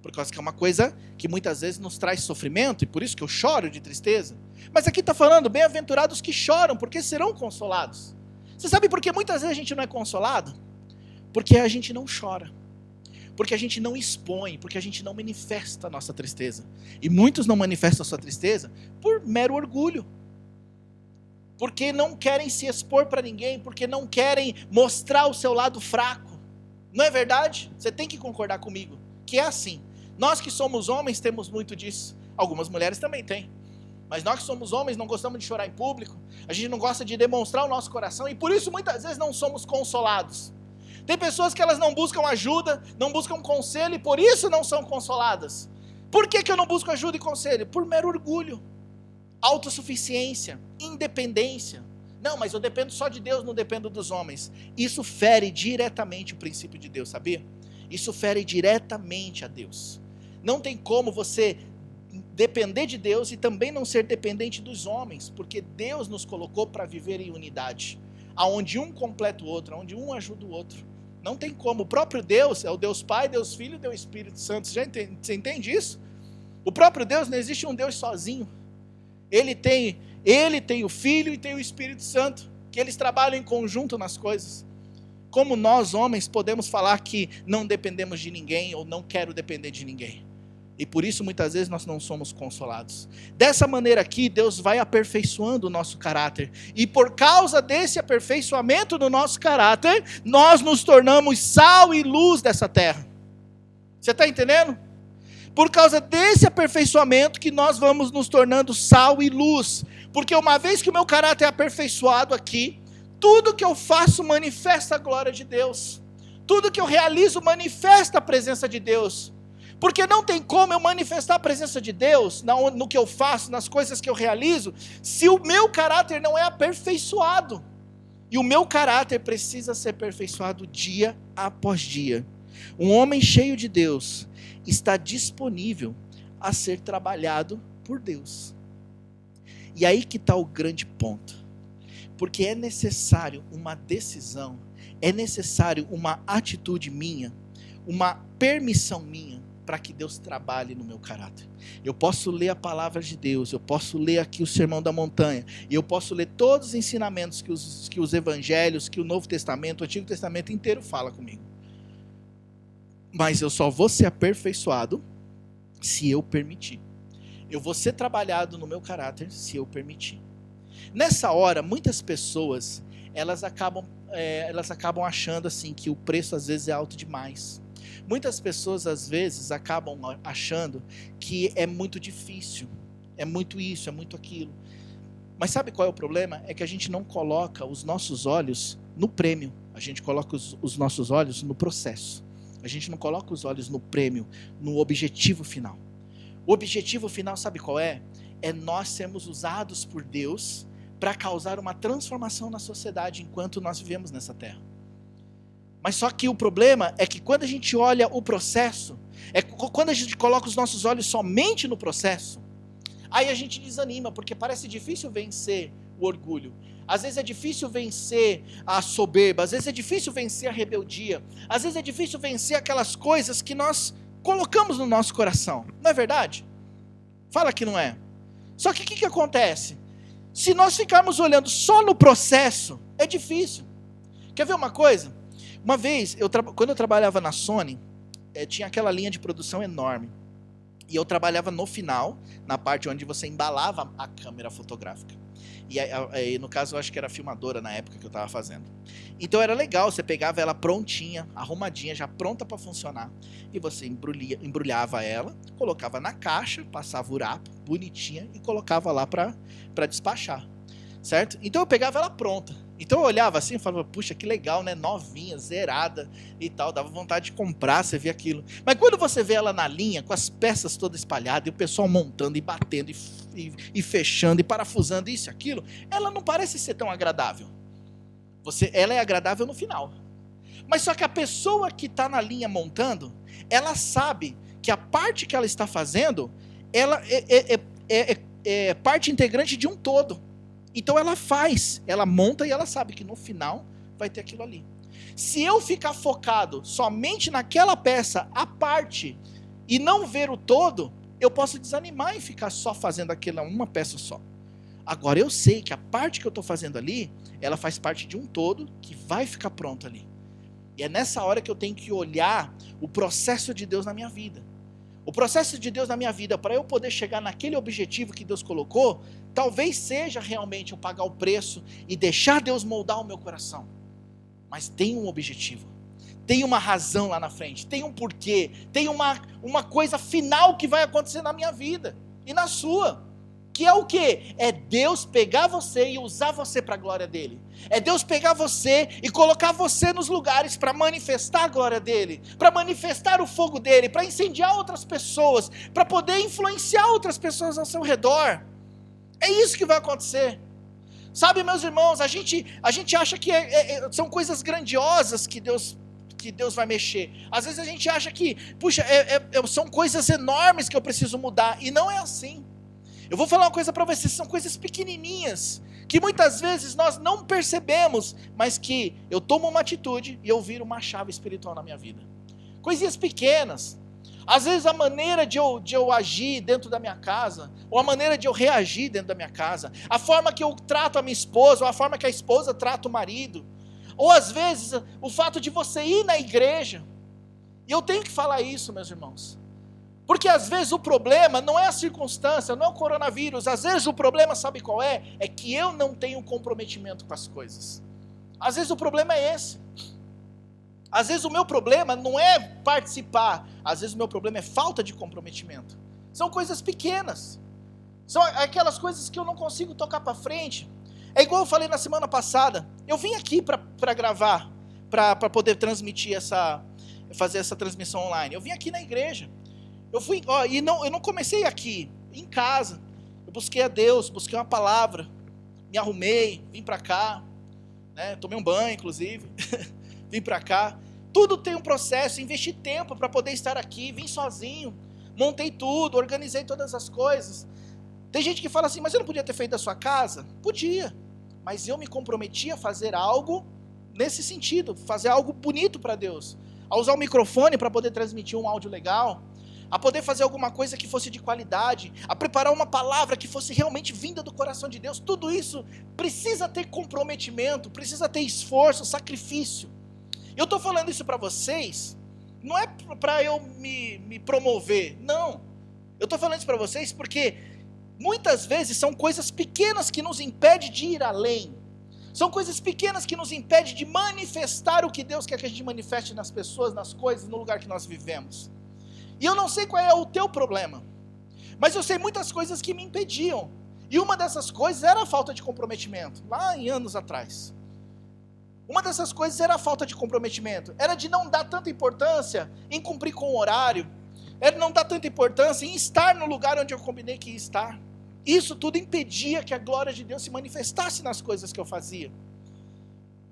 Speaker 2: Por causa que é uma coisa que muitas vezes nos traz sofrimento, e por isso que eu choro de tristeza. Mas aqui está falando, bem-aventurados que choram, porque serão consolados. Você sabe por que muitas vezes a gente não é consolado? Porque a gente não chora, porque a gente não expõe, porque a gente não manifesta a nossa tristeza. E muitos não manifestam a sua tristeza por mero orgulho, porque não querem se expor para ninguém, porque não querem mostrar o seu lado fraco. Não é verdade? Você tem que concordar comigo, que é assim. Nós que somos homens temos muito disso, algumas mulheres também têm. Mas nós que somos homens não gostamos de chorar em público, a gente não gosta de demonstrar o nosso coração, e por isso muitas vezes não somos consolados. Tem pessoas que elas não buscam ajuda, não buscam conselho e por isso não são consoladas. Por que eu não busco ajuda e conselho? Por mero orgulho, autossuficiência, independência. Não, mas eu dependo só de Deus, não dependo dos homens. Isso fere diretamente o princípio de Deus, sabia? Isso fere diretamente a Deus. Não tem como você depender de Deus e também não ser dependente dos homens, porque Deus nos colocou para viver em unidade, aonde um completa o outro, aonde um ajuda o outro. Não tem como. O próprio Deus é o Deus Pai, Deus Filho e Deus Espírito Santo. Você entende isso? O próprio Deus, não existe um Deus sozinho. Ele tem o Filho e tem o Espírito Santo, que eles trabalham em conjunto nas coisas. Como nós, homens, podemos falar que não dependemos de ninguém ou não quero depender de ninguém? E por isso, muitas vezes, nós não somos consolados. Dessa maneira aqui, Deus vai aperfeiçoando o nosso caráter. E por causa desse aperfeiçoamento do nosso caráter, nós nos tornamos sal e luz dessa terra. Você está entendendo? Por causa desse aperfeiçoamento que nós vamos nos tornando sal e luz. Porque uma vez que o meu caráter é aperfeiçoado aqui, tudo que eu faço manifesta a glória de Deus. Tudo que eu realizo manifesta a presença de Deus. Porque não tem como eu manifestar a presença de Deus no que eu faço, nas coisas que eu realizo, se o meu caráter não é aperfeiçoado. E o meu caráter precisa ser aperfeiçoado dia após dia. Um homem cheio de Deus está disponível a ser trabalhado por Deus. E aí que está o grande ponto. Porque é necessário uma decisão, é necessário uma atitude minha, uma permissão minha, para que Deus trabalhe no meu caráter. Eu posso ler a palavra de Deus, eu posso ler aqui o Sermão da Montanha, e eu posso ler todos os ensinamentos que os evangelhos, que o Novo Testamento, o Antigo Testamento inteiro fala comigo. Mas eu só vou ser aperfeiçoado se eu permitir. Eu vou ser trabalhado no meu caráter se eu permitir. Nessa hora, muitas pessoas, elas acabam achando assim que o preço às vezes é alto demais. Muitas pessoas às vezes acabam achando que é muito difícil, é muito isso, é muito aquilo. Mas sabe qual é o problema? É que a gente não coloca os nossos olhos no prêmio, a gente coloca os nossos olhos no processo. A gente não coloca os olhos no prêmio, no objetivo final. O objetivo final, sabe qual é? É nós sermos usados por Deus para causar uma transformação na sociedade enquanto nós vivemos nessa terra. Mas só que o problema é que quando a gente olha o processo, quando a gente coloca os nossos olhos somente no processo, aí a gente desanima, porque parece difícil vencer o orgulho. Às vezes é difícil vencer a soberba, às vezes é difícil vencer a rebeldia, às vezes é difícil vencer aquelas coisas que nós colocamos no nosso coração. Não é verdade? Fala que não é. Só que o que acontece? Se nós ficarmos olhando só no processo, é difícil. Quer ver uma coisa? Uma vez, quando eu trabalhava na Sony, tinha aquela linha de produção enorme. E eu trabalhava no final, na parte onde você embalava a câmera fotográfica. E no caso, eu acho que era filmadora na época que eu estava fazendo. Então era legal, você pegava ela prontinha, arrumadinha, já pronta para funcionar. E você embrulhava ela, colocava na caixa, passava o urapo, bonitinha, e colocava lá para despachar. Certo? Então eu pegava ela pronta. Então eu olhava assim e falava, puxa, que legal, né? Novinha, zerada e tal. Dava vontade de comprar, você via aquilo. Mas quando você vê ela na linha, com as peças todas espalhadas, e o pessoal montando e batendo e fechando e parafusando isso e aquilo, ela não parece ser tão agradável. Ela é agradável no final. Mas só que a pessoa que está na linha montando, ela sabe que a parte que ela está fazendo, ela é parte integrante de um todo. Então ela monta e ela sabe que no final vai ter aquilo ali. Se eu ficar focado somente naquela peça, à parte, e não ver o todo, eu posso desanimar e ficar só fazendo aquela uma peça só. Agora eu sei que a parte que eu estou fazendo ali, ela faz parte de um todo que vai ficar pronto ali. E é nessa hora que eu tenho que olhar o processo de Deus na minha vida. O processo de Deus na minha vida, para eu poder chegar naquele objetivo que Deus colocou, talvez seja realmente eu pagar o preço e deixar Deus moldar o meu coração. Mas tem um objetivo, tem uma razão lá na frente, tem um porquê, tem uma coisa final que vai acontecer na minha vida e na sua. Que é o quê? É Deus pegar você e usar você para a glória dele. É Deus pegar você e colocar você nos lugares para manifestar a glória dele, para manifestar o fogo dele, para incendiar outras pessoas, para poder influenciar outras pessoas ao seu redor. É isso que vai acontecer. Sabe, meus irmãos, a gente acha que são coisas grandiosas que Deus vai mexer. Às vezes a gente acha que, puxa, são coisas enormes que eu preciso mudar, e não é assim. Eu vou falar uma coisa para vocês, são coisas pequenininhas, que muitas vezes nós não percebemos, mas que eu tomo uma atitude e eu viro uma chave espiritual na minha vida. Coisinhas pequenas. Às vezes a maneira de eu agir dentro da minha casa, ou a maneira de eu reagir dentro da minha casa, a forma que eu trato a minha esposa, ou a forma que a esposa trata o marido, ou às vezes o fato de você ir na igreja. E eu tenho que falar isso, meus irmãos. Porque às vezes o problema não é a circunstância, não é o coronavírus. Às vezes o problema, sabe qual é? É que eu não tenho comprometimento com as coisas. Às vezes o problema é esse. Às vezes o meu problema não é participar. Às vezes o meu problema é falta de comprometimento. São coisas pequenas. São aquelas coisas que eu não consigo tocar para frente. É igual eu falei na semana passada. Eu vim aqui para gravar, para poder transmitir fazer essa transmissão online. Eu vim aqui na igreja. Eu não comecei aqui, em casa. Eu busquei a Deus, busquei uma palavra, me arrumei, vim para cá. né? Tomei um banho, inclusive, vim para cá. Tudo tem um processo, investi tempo para poder estar aqui, vim sozinho, montei tudo, organizei todas as coisas. Tem gente que fala assim, mas eu não podia ter feito da sua casa? Podia, mas eu me comprometi a fazer algo nesse sentido, fazer algo bonito para Deus, a usar o microfone para poder transmitir um áudio legal, a poder fazer alguma coisa que fosse de qualidade, a preparar uma palavra que fosse realmente vinda do coração de Deus. Tudo isso precisa ter comprometimento, precisa ter esforço, sacrifício. Eu estou falando isso para vocês, não é para eu me promover, não. Eu estou falando isso para vocês porque muitas vezes são coisas pequenas que nos impedem de ir além. São coisas pequenas que nos impedem de manifestar o que Deus quer que a gente manifeste nas pessoas, nas coisas, no lugar que nós vivemos. E eu não sei qual é o teu problema, mas eu sei muitas coisas que me impediam. E uma dessas coisas era a falta de comprometimento, lá em anos atrás. Uma dessas coisas era a falta de comprometimento, era de não dar tanta importância em cumprir com o horário, era de não dar tanta importância em estar no lugar onde eu combinei que ia estar. Isso tudo impedia que a glória de Deus se manifestasse nas coisas que eu fazia.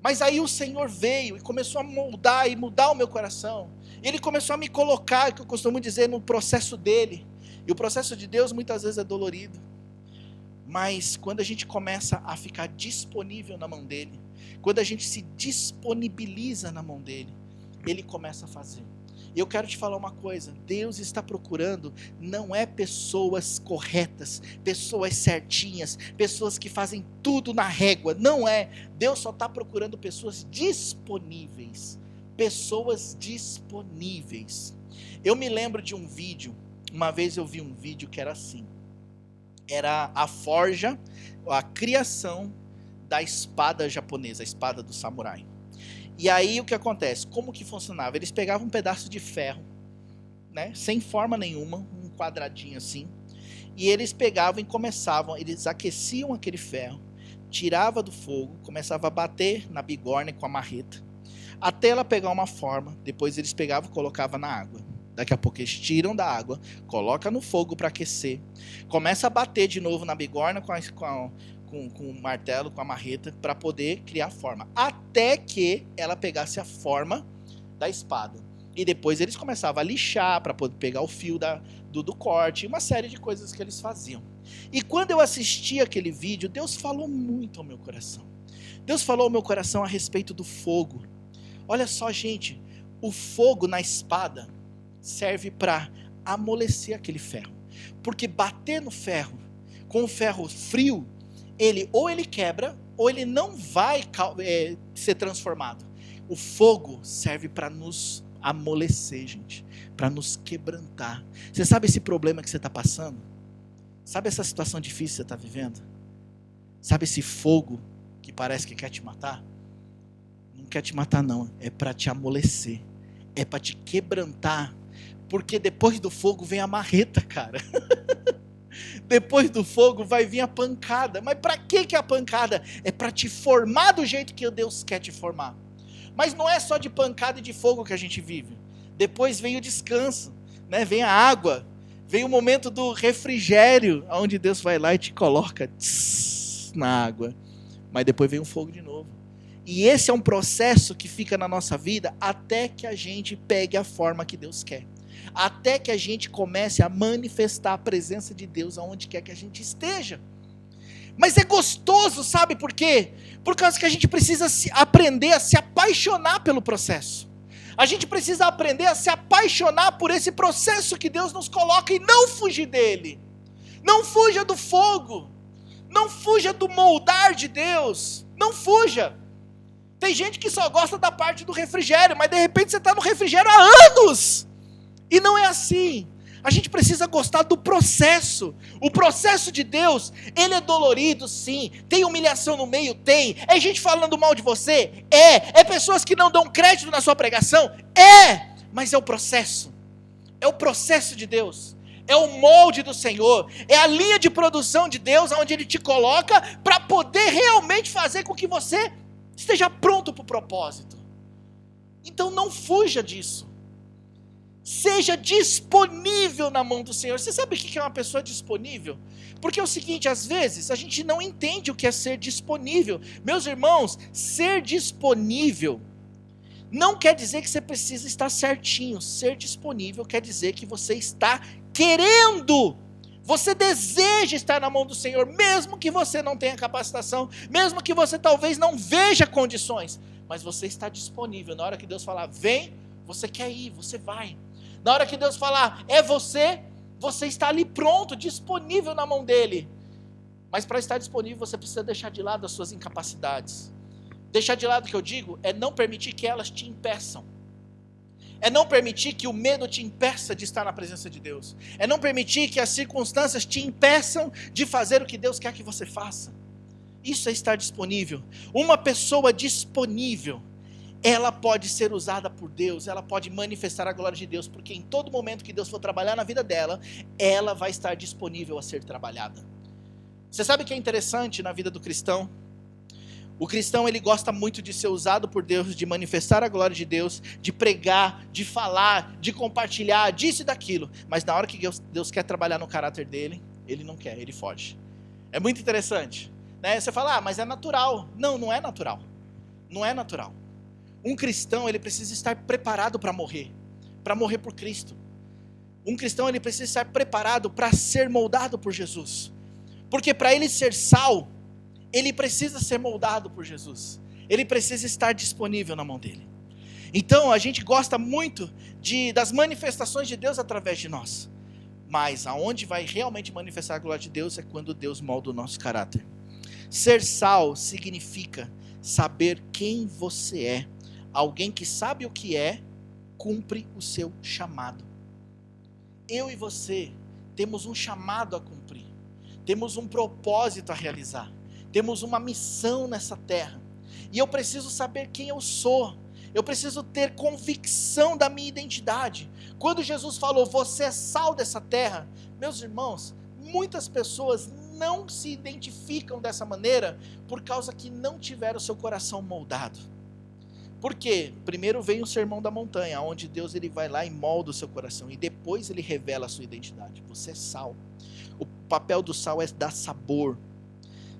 Speaker 2: Mas aí o Senhor veio e começou a moldar e mudar o meu coração. Ele começou a me colocar, que eu costumo dizer, no processo dele. E o processo de Deus muitas vezes é dolorido. Mas quando a gente começa a ficar disponível na mão dele, quando a gente se disponibiliza na mão dele, ele começa a fazer. E eu quero te falar uma coisa, Deus está procurando, não é pessoas corretas, pessoas certinhas, pessoas que fazem tudo na régua, não é. Deus só está procurando pessoas disponíveis, pessoas disponíveis. Eu me lembro de um vídeo, uma vez eu vi um vídeo que era assim, era a forja, a criação da espada japonesa, a espada do samurai. E aí o que acontece? Como que funcionava? Eles pegavam um pedaço de ferro, né, sem forma nenhuma, um quadradinho assim, e eles pegavam e começavam, eles aqueciam aquele ferro, tirava do fogo, começava a bater na bigorna com a marreta, até ela pegar uma forma, depois eles pegavam e colocavam na água. Daqui a pouco eles tiram da água, coloca no fogo para aquecer, começa a bater de novo na bigorna com o martelo, com a marreta, para poder criar forma, até que ela pegasse a forma da espada. E depois eles começavam a lixar, para poder pegar o fio do corte, uma série de coisas que eles faziam. E quando eu assisti aquele vídeo, Deus falou muito ao meu coração. Deus falou ao meu coração a respeito do fogo. Olha só, gente, o fogo na espada serve para amolecer aquele ferro, porque bater no ferro, com o ferro frio, ou ele quebra, ou ele não vai ser transformado. O fogo serve para nos amolecer, gente, para nos quebrantar. Você sabe esse problema que você está passando? Sabe essa situação difícil que você está vivendo? Sabe esse fogo que parece que quer te matar? Não quer te matar não, é para te amolecer, é para te quebrantar, porque depois do fogo vem a marreta, cara. Depois do fogo vai vir a pancada. Mas para que a pancada? É para te formar do jeito que Deus quer te formar. Mas não é só de pancada e de fogo que a gente vive. Depois vem o descanso, né? Vem a água, vem o momento do refrigério, onde Deus vai lá e te coloca na água. Mas depois vem o fogo de novo. E esse é um processo que fica na nossa vida até que a gente pegue a forma que Deus quer. Até que a gente comece a manifestar a presença de Deus aonde quer que a gente esteja. Mas é gostoso, sabe por quê? Por causa que a gente precisa aprender a se apaixonar pelo processo. A gente precisa aprender a se apaixonar por esse processo que Deus nos coloca e não fugir dele. Não fuja do fogo. Não fuja do moldar de Deus. Não fuja. Tem gente que só gosta da parte do refrigério, mas de repente você está no refrigério há anos. E não é assim. A gente precisa gostar do processo. O processo de Deus, ele é dolorido, sim. Tem humilhação no meio? Tem. É gente falando mal de você? É. É pessoas que não dão crédito na sua pregação? É. Mas é o processo. É o processo de Deus. É o molde do Senhor. É a linha de produção de Deus, onde Ele te coloca para poder realmente fazer com que você esteja pronto para o propósito. Então não fuja disso. Seja disponível na mão do Senhor. Você sabe o que é uma pessoa disponível? Porque é o seguinte, às vezes a gente não entende o que é ser disponível. Meus irmãos, ser disponível não quer dizer que você precisa estar certinho. Ser disponível quer dizer que você está querendo. Você deseja estar na mão do Senhor, mesmo que você não tenha capacitação, mesmo que você talvez não veja condições, mas você está disponível. Na hora que Deus falar, vem, você quer ir, você vai. Na hora que Deus falar, é você, você está ali pronto, disponível na mão dele. Mas para estar disponível, você precisa deixar de lado as suas incapacidades. Deixar de lado o que eu digo é não permitir que elas te impeçam. É não permitir que o medo te impeça de estar na presença de Deus. É não permitir que as circunstâncias te impeçam de fazer o que Deus quer que você faça. Isso é estar disponível. Uma pessoa disponível, ela pode ser usada por Deus, ela pode manifestar a glória de Deus, porque em todo momento que Deus for trabalhar na vida dela, ela vai estar disponível a ser trabalhada. Você sabe o que é interessante na vida do cristão? O cristão, ele gosta muito de ser usado por Deus, de manifestar a glória de Deus, de pregar, de falar, de compartilhar, disso e daquilo. Mas na hora que Deus quer trabalhar no caráter dele, ele não quer, ele foge. É muito interessante, né? Você fala, mas é natural. Não, não é natural. Não é natural. Um cristão, ele precisa estar preparado para morrer por Cristo. Um cristão, ele precisa estar preparado para ser moldado por Jesus. Porque para ele ser sal, ele precisa ser moldado por Jesus. Ele precisa estar disponível na mão dele. Então, a gente gosta muito das manifestações de Deus através de nós. Mas aonde vai realmente manifestar a glória de Deus é quando Deus molda o nosso caráter. Ser sal significa saber quem você é. Alguém que sabe o que é, cumpre o seu chamado. Eu e você temos um chamado a cumprir. Temos um propósito a realizar. Temos uma missão nessa terra. E eu preciso saber quem eu sou. Eu preciso ter convicção da minha identidade. Quando Jesus falou, você é sal dessa terra, meus irmãos, muitas pessoas não se identificam dessa maneira por causa que não tiveram o seu coração moldado. Por quê? Primeiro vem o sermão da montanha, onde Deus ele vai lá e molda o seu coração. E depois ele revela a sua identidade. Você é sal. O papel do sal é dar sabor.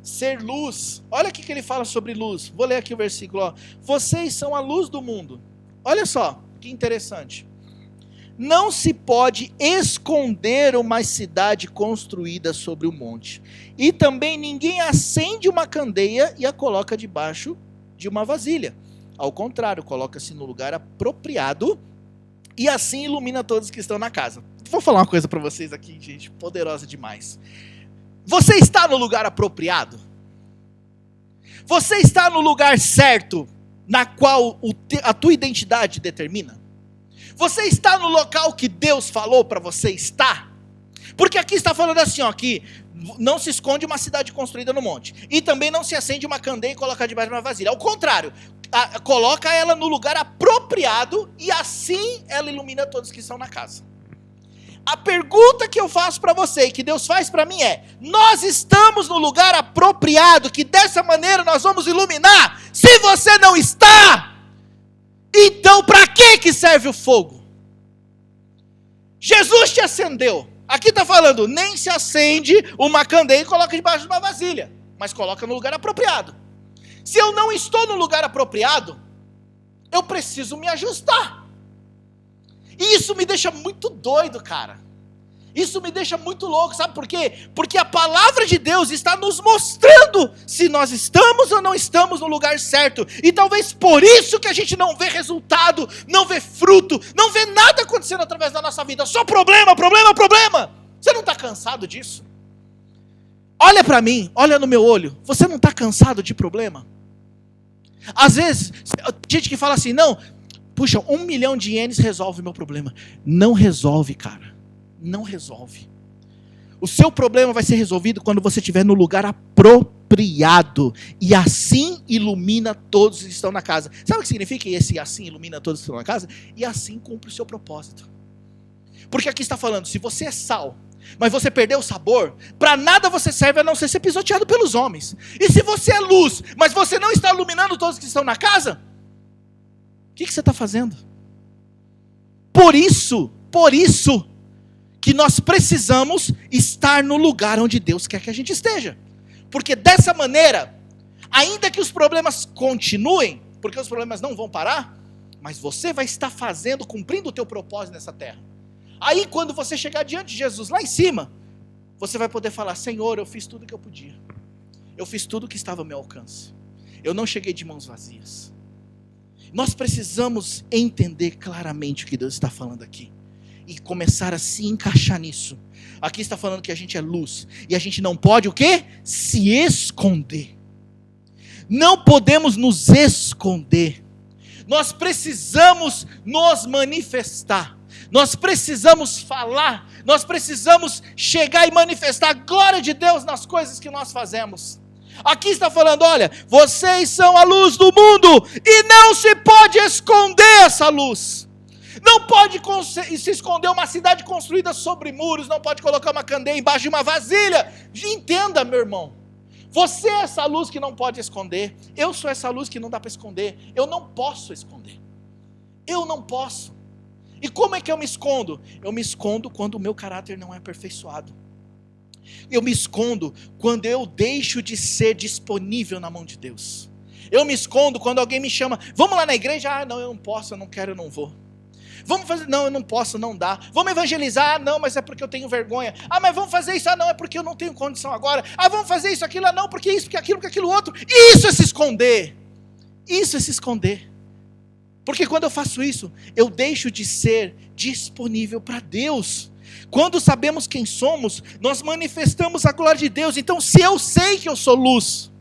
Speaker 2: Ser luz, olha o que ele fala sobre luz. Vou ler aqui o versículo, ó. Vocês são a luz do mundo. Olha só, que interessante. Não se pode esconder uma cidade construída sobre o monte. E também ninguém acende uma candeia e a coloca debaixo de uma vasilha. Ao contrário, coloca-se no lugar apropriado e assim ilumina todos que estão na casa. Vou falar uma coisa para vocês aqui, gente, poderosa demais. Você está no lugar apropriado? Você está no lugar certo, na qual a tua identidade determina? Você está no local que Deus falou para você estar? Porque aqui está falando assim, ó, que não se esconde uma cidade construída no monte. E também não se acende uma candeia e coloca debaixo de uma vasilha. Ao contrário, coloca ela no lugar apropriado e assim ela ilumina todos que estão na casa. A pergunta que eu faço para você e que Deus faz para mim é: nós estamos no lugar apropriado, que dessa maneira nós vamos iluminar? Se você não está, então para que serve o fogo? Jesus te acendeu. Aqui está falando, nem se acende uma candeia e coloca debaixo de uma vasilha, mas coloca no lugar apropriado. Se eu não estou no lugar apropriado, eu preciso me ajustar. E isso me deixa muito doido, cara. Isso me deixa muito louco, sabe por quê? Porque a palavra de Deus está nos mostrando se nós estamos ou não estamos no lugar certo. E talvez por isso que a gente não vê resultado, não vê fruto, não vê nada acontecendo através da nossa vida. Só problema, problema, problema. Você não está cansado disso? Olha para mim, olha no meu olho. Você não está cansado de problema? Às vezes, gente que fala assim, não, puxa, 1 milhão de ienes resolve o meu problema. Não resolve, cara. Não resolve. O seu problema vai ser resolvido quando você estiver no lugar apropriado. E assim ilumina todos que estão na casa. Sabe o que significa esse assim ilumina todos que estão na casa? E assim cumpre o seu propósito. Porque aqui está falando, se você é sal, mas você perdeu o sabor, para nada você serve a não ser pisoteado pelos homens. E se você é luz, mas você não está iluminando todos que estão na casa, o que você está fazendo? Por isso, que nós precisamos estar no lugar onde Deus quer que a gente esteja. Porque dessa maneira, ainda que os problemas continuem, porque os problemas não vão parar, mas você vai estar cumprindo o teu propósito nessa terra. Aí quando você chegar diante de Jesus lá em cima, você vai poder falar: Senhor, eu fiz tudo o que eu podia. Eu fiz tudo o que estava ao meu alcance. Eu não cheguei de mãos vazias. Nós precisamos entender claramente o que Deus está falando aqui. E começar a se encaixar nisso. Aqui está falando que a gente é luz. E a gente não pode o quê? Se esconder. Não podemos nos esconder. Nós precisamos nos manifestar. Nós precisamos falar. Nós precisamos chegar e manifestar a glória de Deus nas coisas que nós fazemos. Aqui está falando: olha, vocês são a luz do mundo. E não se pode esconder essa luz. Não pode se esconder uma cidade construída sobre muros. Não pode colocar uma candeia embaixo de uma vasilha. Entenda, meu irmão. Você é essa luz que não pode esconder. Eu sou essa luz que não dá para esconder. Eu não posso esconder. Eu não posso. E como é que eu me escondo? Eu me escondo quando o meu caráter não é aperfeiçoado. Eu me escondo quando eu deixo de ser disponível na mão de Deus. Eu me escondo quando alguém me chama: vamos lá na igreja? Ah, não, eu não posso, eu não quero, eu não vou. Vamos fazer? Não, eu não posso, não dá. Vamos evangelizar? Ah, não, mas é porque eu tenho vergonha. Ah, mas vamos fazer isso? Ah, não, é porque eu não tenho condição agora. Ah, vamos fazer isso, aquilo? Ah, não, porque isso, porque aquilo outro. Isso é se esconder. Isso é se esconder. Porque quando eu faço isso, eu deixo de ser disponível para Deus. Quando sabemos quem somos, nós manifestamos a glória de Deus. Então, se eu sei que eu sou luz,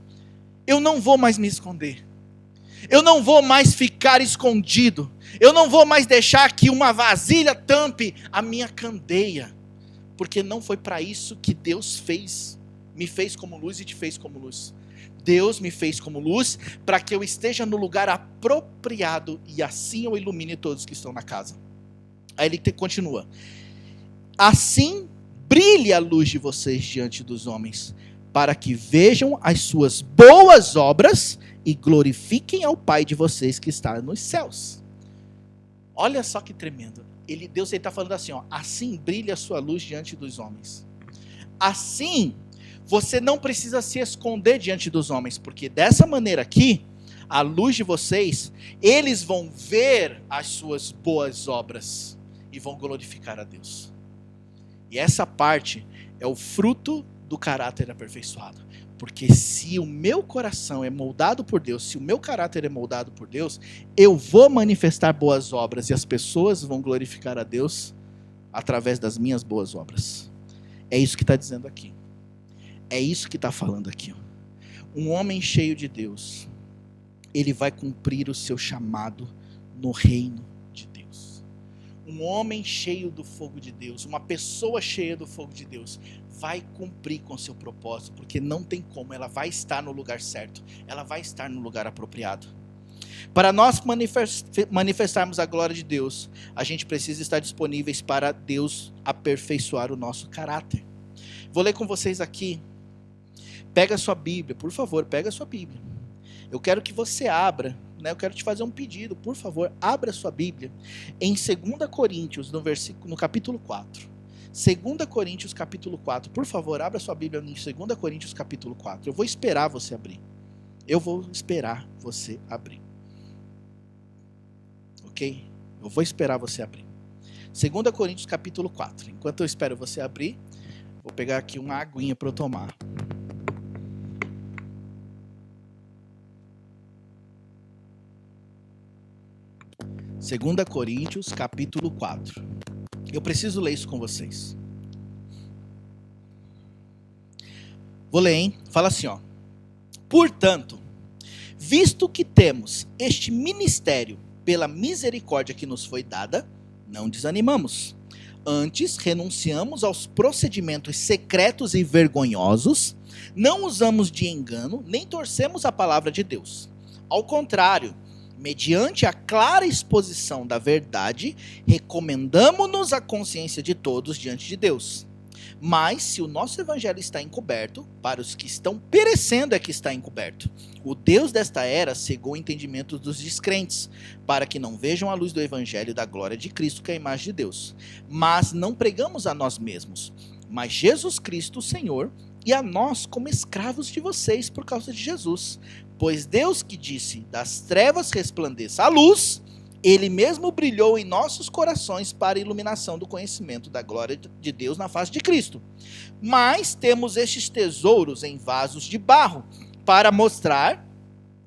Speaker 2: eu não vou mais me esconder. Eu não vou mais ficar escondido. Eu não vou mais deixar que uma vasilha tampe a minha candeia. Porque não foi para isso que Deus fez. Me fez como luz e te fez como luz. Deus me fez como luz para que eu esteja no lugar apropriado e assim eu ilumine todos que estão na casa. Aí ele continua: assim brilhe a luz de vocês diante dos homens, para que vejam as suas boas obras e glorifiquem ao Pai de vocês que está nos céus. Olha só que tremendo. Deus está falando assim, ó: assim brilhe a sua luz diante dos homens. Assim, você não precisa se esconder diante dos homens, porque dessa maneira aqui, a luz de vocês, eles vão ver as suas boas obras e vão glorificar a Deus. E essa parte é o fruto do caráter aperfeiçoado. Porque se o meu coração é moldado por Deus, se o meu caráter é moldado por Deus, eu vou manifestar boas obras e as pessoas vão glorificar a Deus através das minhas boas obras. É isso que está dizendo aqui. É isso que está falando aqui. Um homem cheio de Deus, ele vai cumprir o seu chamado no reino de Deus. Um homem cheio do fogo de Deus, uma pessoa cheia do fogo de Deus, vai cumprir com o seu propósito, porque não tem como, ela vai estar no lugar certo, ela vai estar no lugar apropriado. Para nós manifestarmos a glória de Deus, a gente precisa estar disponíveis para Deus aperfeiçoar o nosso caráter. Vou ler com vocês aqui. Pega a sua Bíblia, por favor, pega a sua Bíblia. Eu quero que você abra, eu quero te fazer um pedido, por favor, abra a sua Bíblia em 2 Coríntios, no capítulo 4. 2 Coríntios capítulo 4, por favor, abra sua Bíblia em 2 Coríntios capítulo 4. Eu vou esperar você abrir. Ok? Eu vou esperar você abrir. 2 Coríntios capítulo 4. Enquanto eu espero você abrir, vou pegar aqui uma aguinha para eu tomar. Segunda Coríntios capítulo 4. Eu preciso ler isso com vocês. Vou ler, hein? Fala assim, ó: portanto, visto que temos este ministério pela misericórdia que nos foi dada, não desanimamos. Antes, renunciamos aos procedimentos secretos e vergonhosos, não usamos de engano, nem torcemos a palavra de Deus. Ao contrário, mediante a clara exposição da verdade, recomendamo-nos à consciência de todos diante de Deus. Mas se o nosso evangelho está encoberto, para os que estão perecendo é que está encoberto. O Deus desta era cegou o entendimento dos descrentes, para que não vejam a luz do evangelho da glória de Cristo, que é a imagem de Deus. Mas não pregamos a nós mesmos, mas Jesus Cristo, o Senhor, e a nós como escravos de vocês por causa de Jesus. Pois Deus que disse, das trevas resplandeça a luz, Ele mesmo brilhou em nossos corações para a iluminação do conhecimento da glória de Deus na face de Cristo. Mas temos estes tesouros em vasos de barro, para mostrar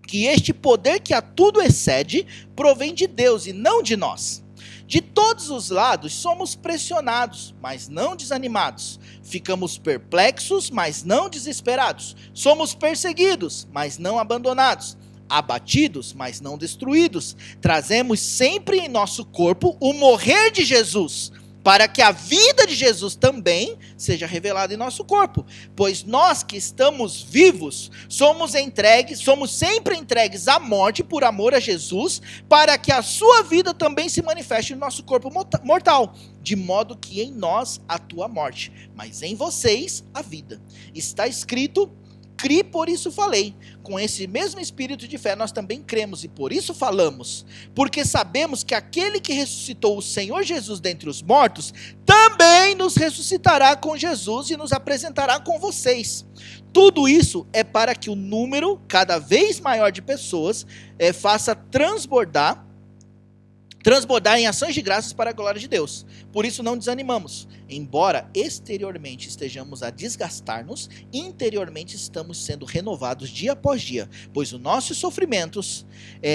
Speaker 2: que este poder que a tudo excede provém de Deus e não de nós. De todos os lados somos pressionados, mas não desanimados. Ficamos perplexos, mas não desesperados. Somos perseguidos, mas não abandonados. Abatidos, mas não destruídos. Trazemos sempre em nosso corpo o morrer de Jesus, para que a vida de Jesus também seja revelada em nosso corpo. Pois nós que estamos vivos, somos sempre entregues à morte por amor a Jesus, para que a sua vida também se manifeste no nosso corpo mortal, de modo que em nós atua a morte, mas em vocês a vida. Está escrito: cri, por isso falei. Com esse mesmo espírito de fé nós também cremos e por isso falamos, porque sabemos que aquele que ressuscitou o Senhor Jesus dentre os mortos, também nos ressuscitará com Jesus e nos apresentará com vocês. Tudo isso é para que o número cada vez maior de pessoas faça transbordar em ações de graças para a glória de Deus. Por isso não desanimamos. Embora exteriormente estejamos a desgastar-nos, interiormente estamos sendo renovados dia após dia, pois os nossos sofrimentos,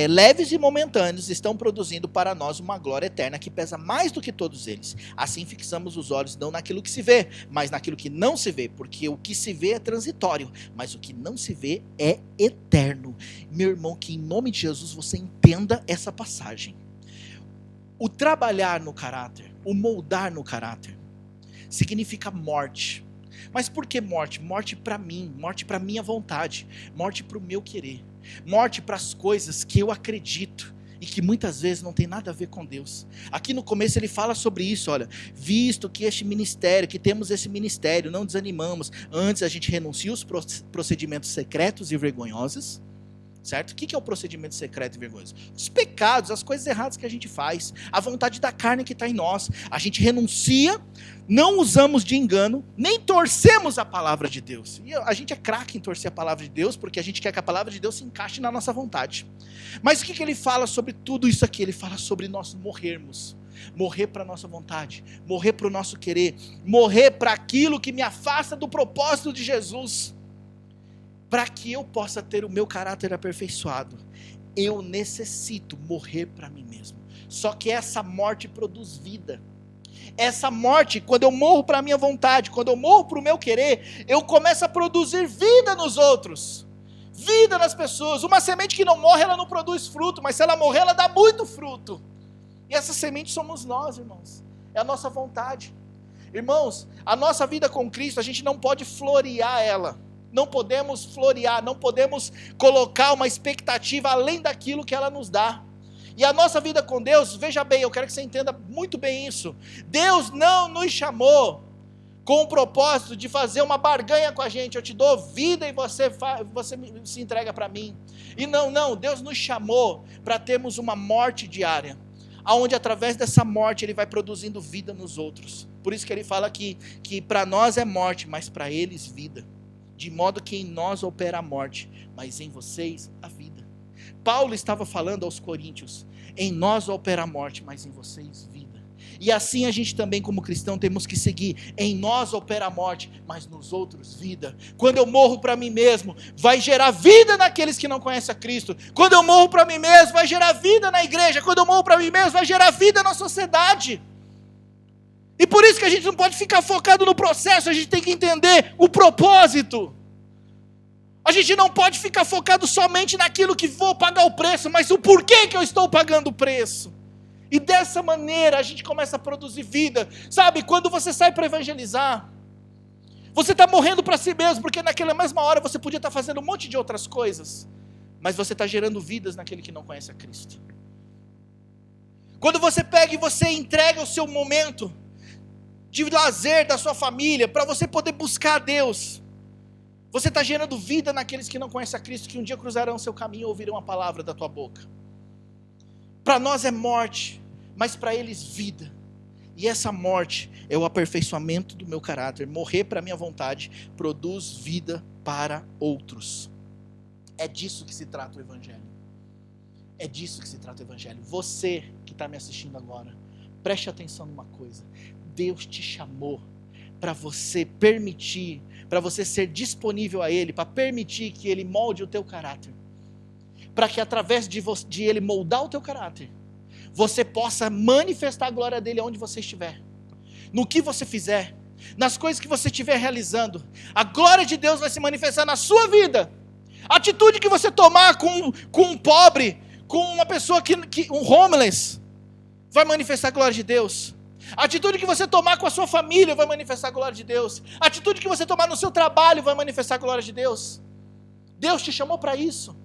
Speaker 2: leves e momentâneos, estão produzindo para nós uma glória eterna que pesa mais do que todos eles. Assim fixamos os olhos não naquilo que se vê, mas naquilo que não se vê, porque o que se vê é transitório, mas o que não se vê é eterno. Meu irmão, que em nome de Jesus você entenda essa passagem. O trabalhar no caráter, o moldar no caráter, significa morte. Mas por que morte? Morte para mim, morte para minha vontade, morte para o meu querer, morte para as coisas que eu acredito e que muitas vezes não tem nada a ver com Deus. Aqui no começo ele fala sobre isso, olha, visto que este ministério, que temos esse ministério, não desanimamos, antes a gente renuncia os procedimentos secretos e vergonhosos. Certo? O que é o procedimento secreto e vergonhoso? Os pecados, as coisas erradas que a gente faz, a vontade da carne que está em nós. A gente renuncia, não usamos de engano, nem torcemos a palavra de Deus. E a gente é craque em torcer a palavra de Deus, porque a gente quer que a palavra de Deus se encaixe na nossa vontade. Mas o que ele fala sobre tudo isso aqui? Ele fala sobre nós morrermos. Morrer para a nossa vontade, morrer para o nosso querer, morrer para aquilo que me afasta do propósito de Jesus. Para que eu possa ter o meu caráter aperfeiçoado, eu necessito morrer para mim mesmo. Só que essa morte produz vida. Essa morte, quando eu morro para a minha vontade, quando eu morro para o meu querer, eu começo a produzir vida nos outros. Vida nas pessoas. Uma semente que não morre, ela não produz fruto, mas se ela morrer, ela dá muito fruto. E essa semente somos nós, irmãos. É a nossa vontade. Irmãos, a nossa vida com Cristo, a gente não pode florear ela. Não podemos florear, não podemos colocar uma expectativa além daquilo que ela nos dá. E a nossa vida com Deus, veja bem, eu quero que você entenda muito bem isso. Deus não nos chamou com o propósito de fazer uma barganha com a gente. Eu te dou vida e você se entrega para mim. E não, Deus nos chamou para termos uma morte diária, onde através dessa morte Ele vai produzindo vida nos outros. Por isso que Ele fala que para nós é morte, mas para eles vida. De modo que em nós opera a morte, mas em vocês a vida. Paulo estava falando aos coríntios, em nós opera a morte, mas em vocês vida. E assim a gente também como cristão temos que seguir, em nós opera a morte, mas nos outros vida. Quando eu morro para mim mesmo, vai gerar vida naqueles que não conhecem a Cristo. Quando eu morro para mim mesmo, vai gerar vida na igreja. Quando eu morro para mim mesmo, vai gerar vida na sociedade. E por isso que a gente não pode ficar focado no processo, a gente tem que entender o propósito. A gente não pode ficar focado somente naquilo que vou pagar o preço, mas o porquê que eu estou pagando o preço. E dessa maneira a gente começa a produzir vida. Sabe, quando você sai para evangelizar, você está morrendo para si mesmo, porque naquela mesma hora você podia estar fazendo um monte de outras coisas, mas você está gerando vidas naquele que não conhece a Cristo. Quando você pega e você entrega o seu momento, de lazer da sua família, para você poder buscar a Deus. Você está gerando vida naqueles que não conhecem a Cristo, que um dia cruzarão seu caminho e ouvirão a palavra da tua boca. Para nós é morte, mas para eles vida. E essa morte é o aperfeiçoamento do meu caráter. Morrer para a minha vontade produz vida para outros. É disso que se trata o Evangelho. É disso que se trata o Evangelho. Você que está me assistindo agora, preste atenção numa coisa. Deus te chamou para você permitir, para você ser disponível a Ele, para permitir que Ele molde o teu caráter. Para que através de Ele moldar o teu caráter, você possa manifestar a glória dEle onde você estiver. No que você fizer, nas coisas que você estiver realizando, a glória de Deus vai se manifestar na sua vida. A atitude que você tomar com um pobre, com uma pessoa um homeless, vai manifestar a glória de Deus. A atitude que você tomar com a sua família vai manifestar a glória de Deus. A atitude que você tomar no seu trabalho vai manifestar a glória de Deus. Deus te chamou para isso.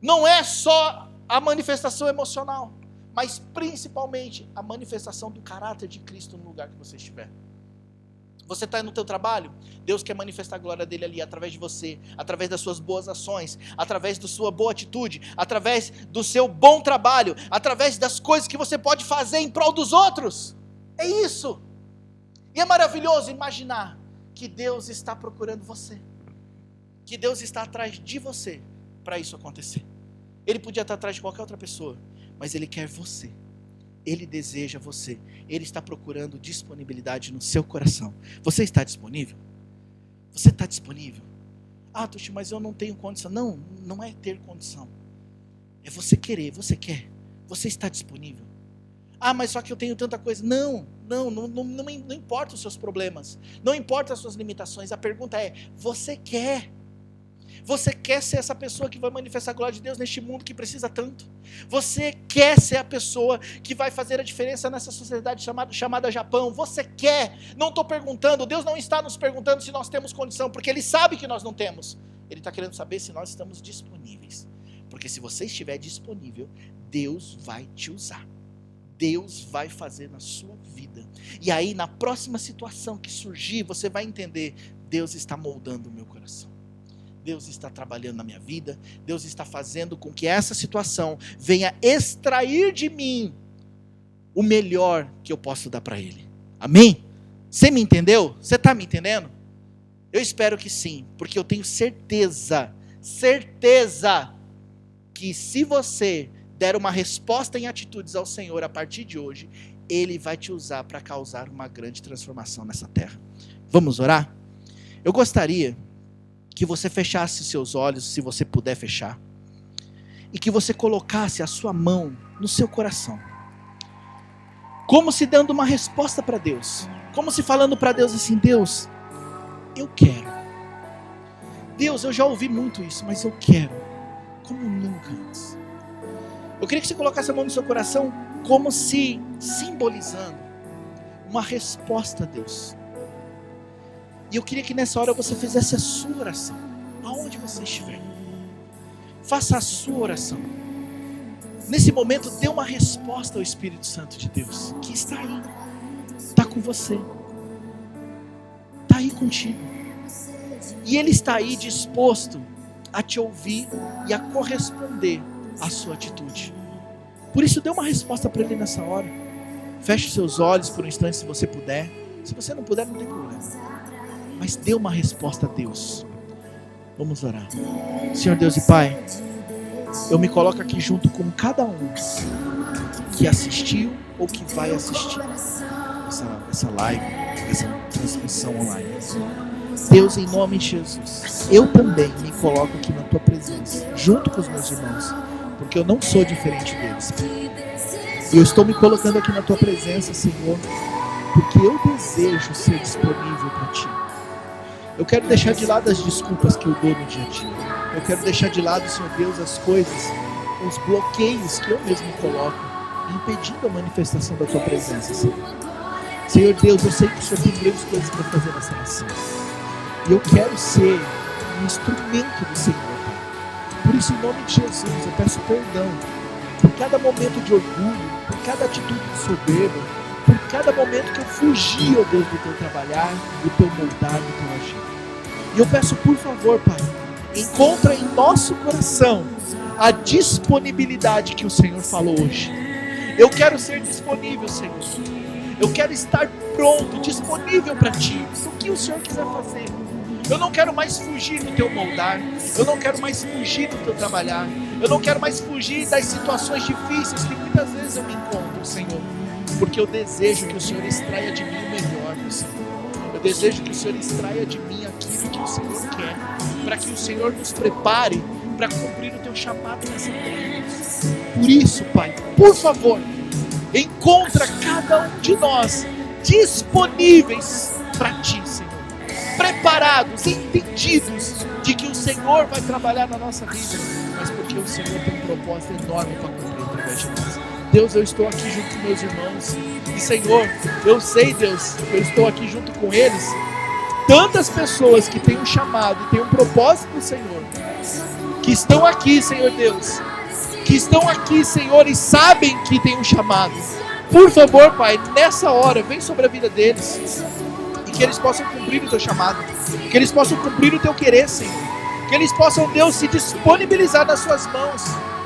Speaker 2: Não é só a manifestação emocional, mas principalmente a manifestação do caráter de Cristo no lugar que você estiver. Você está no teu trabalho, Deus quer manifestar a glória dele ali, através de você, através das suas boas ações, através da sua boa atitude, através do seu bom trabalho, através das coisas que você pode fazer em prol dos outros. É isso. E é maravilhoso imaginar que Deus está procurando você, que Deus está atrás de você para isso acontecer. Ele podia estar atrás de qualquer outra pessoa, mas Ele quer você. Ele deseja você. Ele está procurando disponibilidade no seu coração. Você está disponível? Você está disponível? Ah, Tuxi, mas eu não tenho condição. Não, não é ter condição. É você querer, você quer. Você está disponível? Ah, mas só que eu tenho tanta coisa. Não importa os seus problemas. Não importa as suas limitações. A pergunta é, você quer? Você quer ser essa pessoa que vai manifestar a glória de Deus neste mundo que precisa tanto? Você quer ser a pessoa que vai fazer a diferença nessa sociedade chamada Japão? Você quer? Não estou perguntando, Deus não está nos perguntando se nós temos condição, porque Ele sabe que nós não temos. Ele está querendo saber se nós estamos disponíveis. Porque se você estiver disponível, Deus vai te usar. Deus vai fazer na sua vida. E aí, na próxima situação que surgir, você vai entender, Deus está moldando o meu coração. Deus está trabalhando na minha vida, Deus está fazendo com que essa situação venha extrair de mim o melhor que eu posso dar para Ele. Amém? Você me entendeu? Você está me entendendo? Eu espero que sim, porque eu tenho certeza que se você der uma resposta em atitudes ao Senhor a partir de hoje, Ele vai te usar para causar uma grande transformação nessa terra. Vamos orar? Eu gostaria que você fechasse seus olhos, se você puder fechar, e que você colocasse a sua mão no seu coração, como se dando uma resposta para Deus, como se falando para Deus assim, Deus, eu quero. Deus, eu já ouvi muito isso, mas eu quero, como nunca antes. Eu queria que você colocasse a mão no seu coração, como se simbolizando uma resposta a Deus. E eu queria que nessa hora você fizesse a sua oração, aonde você estiver. Faça a sua oração. Nesse momento, dê uma resposta ao Espírito Santo de Deus, que está aí, está com você, está aí contigo. E Ele está aí disposto a te ouvir e a corresponder à sua atitude. Por isso, dê uma resposta para Ele nessa hora. Feche seus olhos por um instante, se você puder. Se você não puder, não tem problema. Mas dê uma resposta a Deus. Vamos orar. Senhor Deus e Pai, eu me coloco aqui junto com cada um que assistiu ou que vai assistir essa live, essa transmissão online. Deus, em nome de Jesus, eu também me coloco aqui na Tua presença, junto com os meus irmãos, porque eu não sou diferente deles. E eu estou me colocando aqui na Tua presença, Senhor, porque eu desejo ser disponível para Ti. Eu quero deixar de lado as desculpas que eu dou no dia a dia. Eu quero deixar de lado, Senhor Deus, as coisas, os bloqueios que eu mesmo coloco, impedindo a manifestação da Tua presença, Senhor. Senhor Deus, eu sei que o Senhor tem grandes coisas para fazer nessa nação. E eu quero ser um instrumento do Senhor, Pai. Por isso, em nome de Jesus, eu peço perdão por cada momento de orgulho, por cada atitude de soberba, por cada momento que eu fugi, ó Deus, do teu trabalhar, do teu moldar, do teu agir. E eu peço, por favor, Pai, encontra em nosso coração a disponibilidade que o Senhor falou hoje. Eu quero ser disponível, Senhor. Eu quero estar pronto, disponível para Ti, o que o Senhor quiser fazer. Eu não quero mais fugir do Teu moldar. Eu não quero mais fugir do Teu trabalhar. Eu não quero mais fugir das situações difíceis que muitas vezes eu me encontro, Senhor. Porque eu desejo que o Senhor extraia de mim o melhor, meu Senhor. Eu desejo que o Senhor extraia de mim aquilo que o Senhor quer, para que o Senhor nos prepare para cumprir o Teu chamado nessa terra. Por isso, Pai, por favor, encontra cada um de nós disponíveis para Ti, Senhor. Preparados, entendidos de que o Senhor vai trabalhar na nossa vida, mas porque o Senhor tem um propósito enorme para cumprir através de nós. Deus, eu estou aqui junto com meus irmãos. E Senhor, eu sei, Deus, eu estou aqui junto com eles. Tantas pessoas que têm um chamado, têm um propósito do Senhor, que estão aqui, Senhor Deus, que estão aqui, Senhor, e sabem que tem um chamado. Por favor, Pai, nessa hora, vem sobre a vida deles. E que eles possam cumprir o Teu chamado. Que eles possam cumprir o Teu querer, Senhor. Que eles possam, Deus, se disponibilizar nas Suas mãos.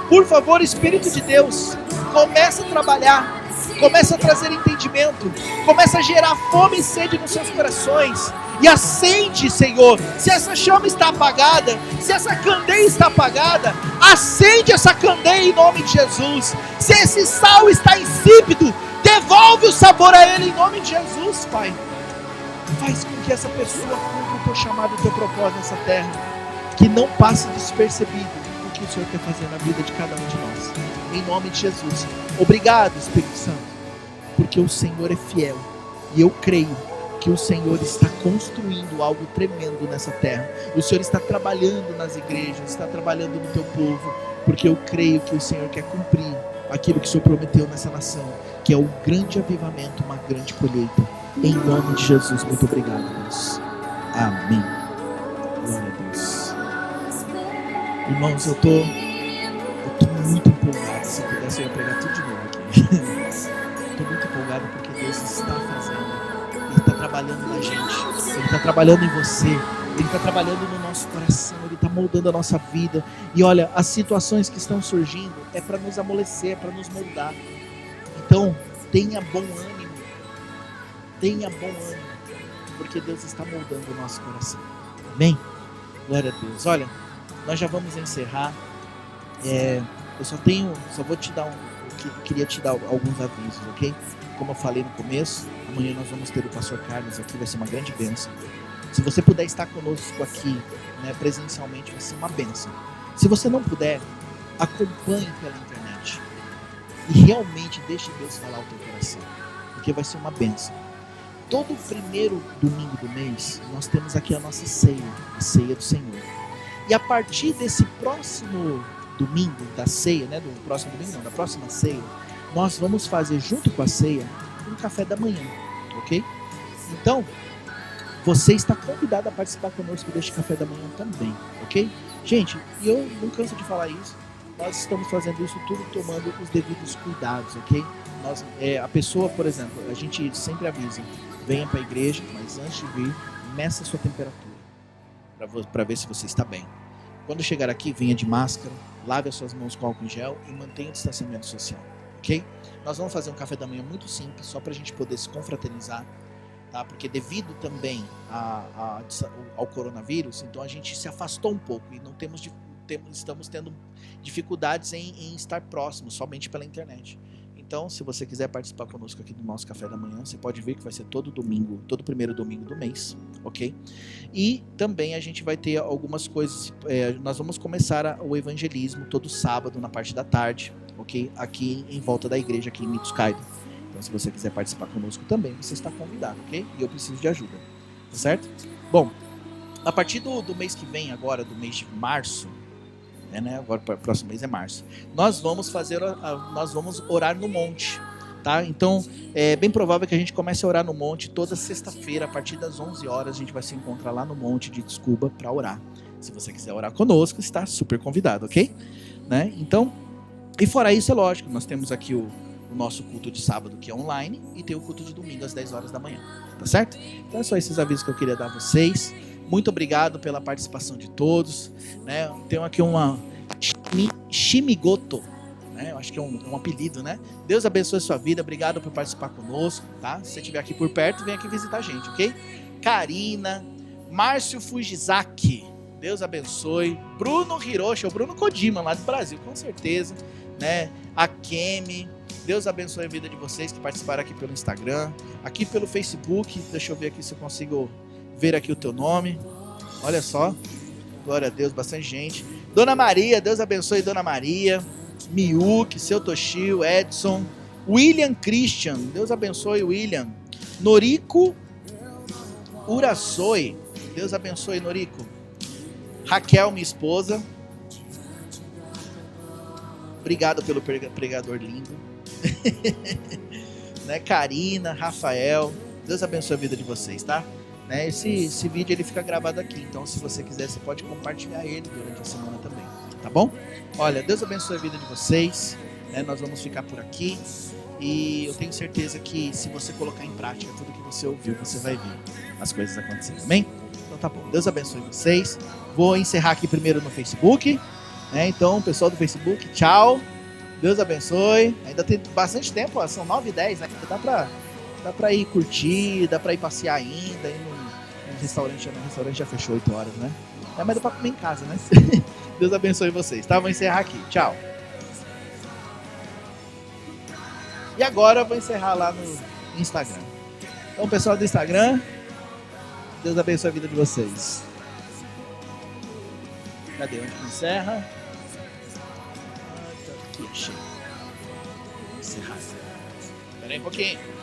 Speaker 2: Por favor, Espírito de Deus, começa a trabalhar. Começa a trazer entendimento. Começa a gerar fome e sede nos seus corações. E acende, Senhor. Se essa chama está apagada, se essa candeia está apagada, acende essa candeia em nome de Jesus. Se esse sal está insípido, devolve o sabor a ele em nome de Jesus, Pai. Faz com que essa pessoa cumpra o Teu chamado, o Teu propósito nessa terra. Que não passe despercebido o que o Senhor quer fazer na vida de cada um de nós. Em nome de Jesus. Obrigado, Espírito Santo, porque o Senhor é fiel. E eu creio que o Senhor está construindo algo tremendo nessa terra. O Senhor está trabalhando nas igrejas, está trabalhando no Teu povo, porque eu creio que o Senhor quer cumprir aquilo que o Senhor prometeu nessa nação, que é um grande avivamento, uma grande colheita. Em nome de Jesus, muito obrigado, Deus. Amém. Glória a Deus. Irmãos, eu tô muito empolgado. Se eu pudesse, eu ia pregar tudo de novo aqui. Estou muito empolgado porque Deus está fazendo. Ele está trabalhando na gente. Ele está trabalhando em você. Ele está trabalhando no nosso coração. Ele está moldando a nossa vida. E olha, as situações que estão surgindo é para nos amolecer, é para nos moldar. Então, tenha bom ânimo. Tenha bom ânimo. Porque Deus está moldando o nosso coração. Amém? Glória a Deus. Olha, nós já vamos encerrar. Eu só vou te dar queria te dar alguns avisos, ok? Como eu falei no começo, amanhã nós vamos ter o pastor Carlos aqui, vai ser uma grande bênção. Se você puder estar conosco aqui, né, presencialmente, vai ser uma bênção. Se você não puder, acompanhe pela internet e realmente deixe Deus falar o teu coração, porque vai ser uma bênção. Todo primeiro domingo do mês, nós temos aqui a nossa ceia, a ceia do Senhor. E a partir desse próximo domingo da ceia, né, do próximo domingo não, da próxima ceia, nós vamos fazer junto com a ceia um café da manhã, ok? Então, você está convidado a participar conosco deste café da manhã também, ok? Gente, e eu não canso de falar isso, nós estamos fazendo isso tudo tomando os devidos cuidados, ok? A pessoa, por exemplo, a gente sempre avisa, venha para a igreja, mas antes de vir, meça a sua temperatura, para ver se você está bem. Quando chegar aqui, venha de máscara, lave as suas mãos com álcool em gel e mantenha o distanciamento social, ok? Nós vamos fazer um café da manhã muito simples, só para a gente poder se confraternizar, tá? Porque devido também ao coronavírus, então a gente se afastou um pouco e estamos tendo dificuldades em estar próximos, somente pela internet. Então, se você quiser participar conosco aqui do nosso café da manhã, você pode ver que vai ser todo primeiro domingo do mês, ok? E também a gente vai ter algumas coisas, nós vamos começar o evangelismo todo sábado na parte da tarde, ok? Aqui em volta da igreja, aqui em Mitsukai. Então, se você quiser participar conosco também, você está convidado, ok? E eu preciso de ajuda, tá certo? Bom, a partir do mês que vem agora, do mês de março, né? Agora o próximo mês é março. Nós vamos orar no monte, tá? Então é bem provável que a gente comece a orar no monte toda sexta-feira a partir das 11 horas. A gente vai se encontrar lá no monte de Descuba para orar. Se você quiser orar conosco, está super convidado, ok? Né? Então, e fora isso é lógico, nós temos aqui o nosso culto de sábado, que é online, e tem o culto de domingo às 10 horas da manhã, tá certo? Então é só esses avisos que eu queria dar a vocês. Muito obrigado pela participação de todos, né? Tem aqui uma Shimigoto, né? Eu acho que é um apelido, né? Deus abençoe a sua vida, obrigado por participar conosco, tá? Se você estiver aqui por perto, vem aqui visitar a gente, ok? Karina, Márcio Fujizaki, Deus abençoe. Bruno Hiroshi, o Bruno Kojima, lá do Brasil, com certeza, né? A Kemi, Deus abençoe a vida de vocês que participaram aqui pelo Instagram, aqui pelo Facebook. Deixa eu ver aqui se eu consigo ver aqui o teu nome. Olha só, glória a Deus, bastante gente. Dona Maria, Deus abençoe Dona Maria. Miyuki, Seu Toshio, Edson, William Christian, Deus abençoe William. Noriko Urasoi, Deus abençoe Noriko. Raquel, minha esposa, obrigado pelo pregador lindo. Né? Karina, Rafael, Deus abençoe a vida de vocês, tá? Né? Esse vídeo ele fica gravado aqui, então se você quiser você pode compartilhar ele durante a semana também, tá bom? Olha, Deus abençoe a vida de vocês, né? Nós vamos ficar por aqui e eu tenho certeza que se você colocar em prática tudo que você ouviu, você vai ver as coisas acontecendo, amém? Então tá bom, Deus abençoe vocês. Vou encerrar aqui primeiro no Facebook, né? Então, pessoal do Facebook, tchau, Deus abençoe. Ainda tem bastante tempo, ó, são 9h10, né? Dá pra ir curtir, dá pra ir passear ainda, ir no restaurante. O restaurante já fechou 8 horas, né? Mas dá pra comer em casa, né? Deus abençoe vocês, tá? Vou encerrar aqui, tchau. E agora eu vou encerrar lá no Instagram. Então, pessoal do Instagram, Deus abençoe a vida de vocês. Cadê? Onde que encerra? Aqui, achei. Vou encerrar. Espera aí um pouquinho.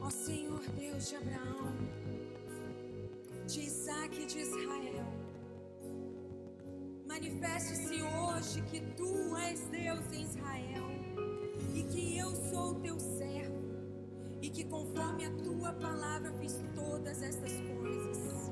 Speaker 3: Ó Senhor Deus de Abraão, de Isaac e de Israel, manifeste-se hoje que tu és Deus em Israel e que eu sou teu servo e que conforme a tua palavra fiz todas estas coisas.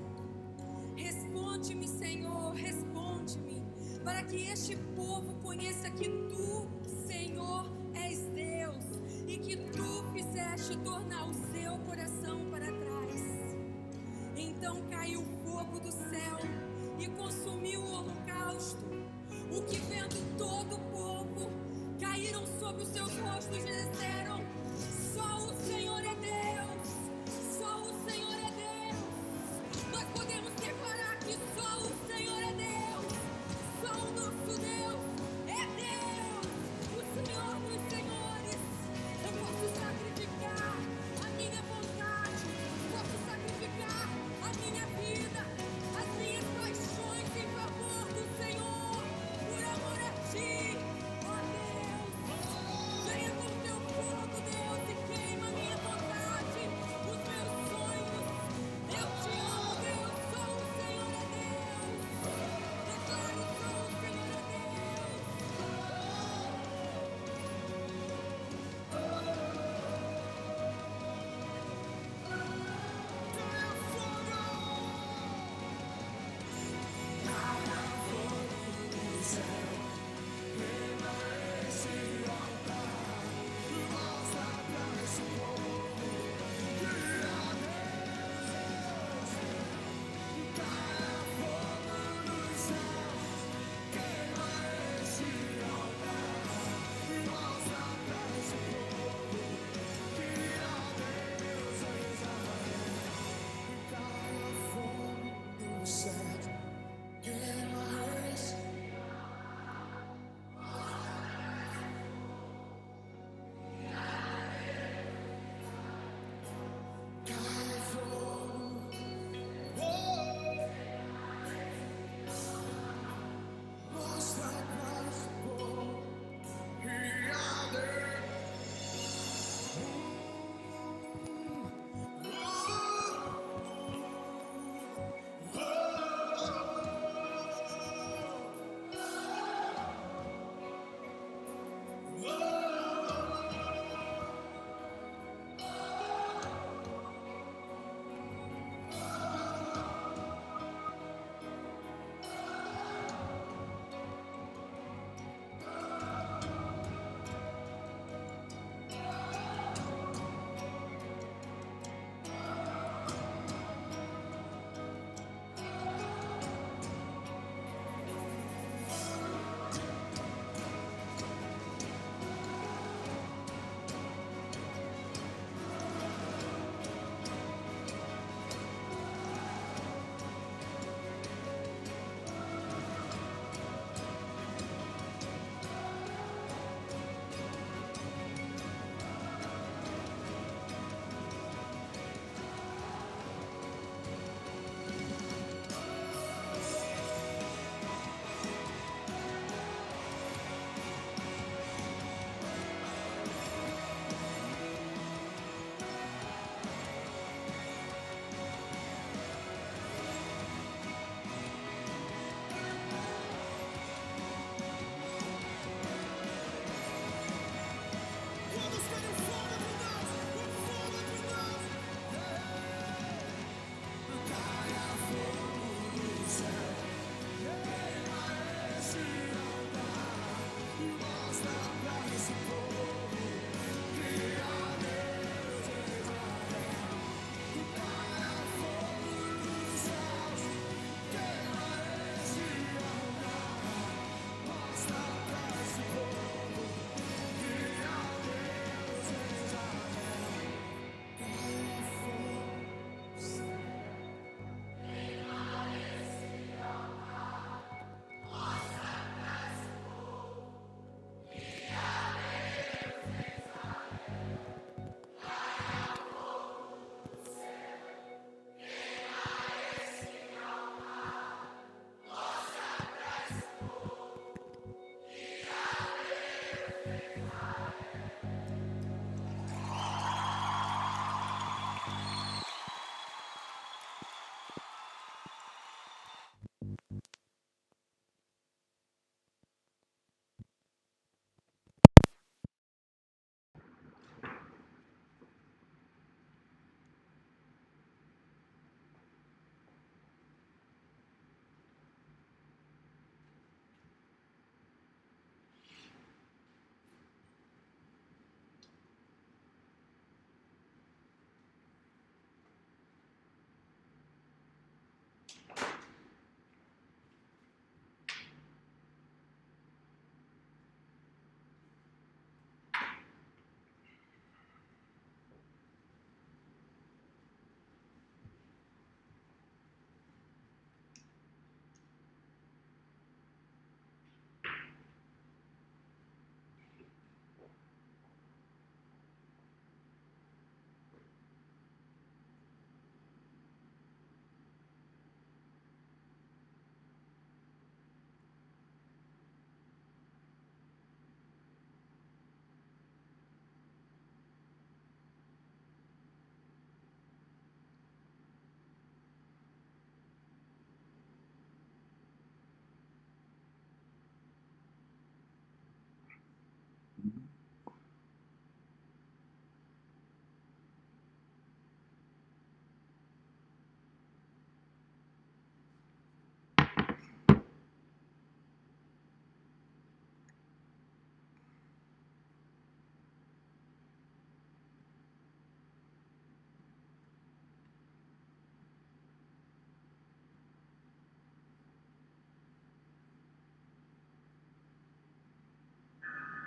Speaker 3: Responde-me, Senhor, responde-me, para que este povo conheça que tu, Senhor, és Deus e que tu fizeste tornar o seu coração para trás. Então caiu fogo do céu e consumiu o holocausto, o que vendo todo o povo, caíram sobre os seus rostos e disseram: só o Senhor é Deus, só o Senhor é Deus. Nós podemos declarar que só o Senhor é Deus, só o nosso Deus é Deus, o Senhor dos senhores. Eu posso sacrificar a minha vontade, posso sacrificar a minha vida, as minhas paixões em favor do Senhor, por amor a ti, ó Deus. Venha com teu fogo, Deus, e queima a minha vontade,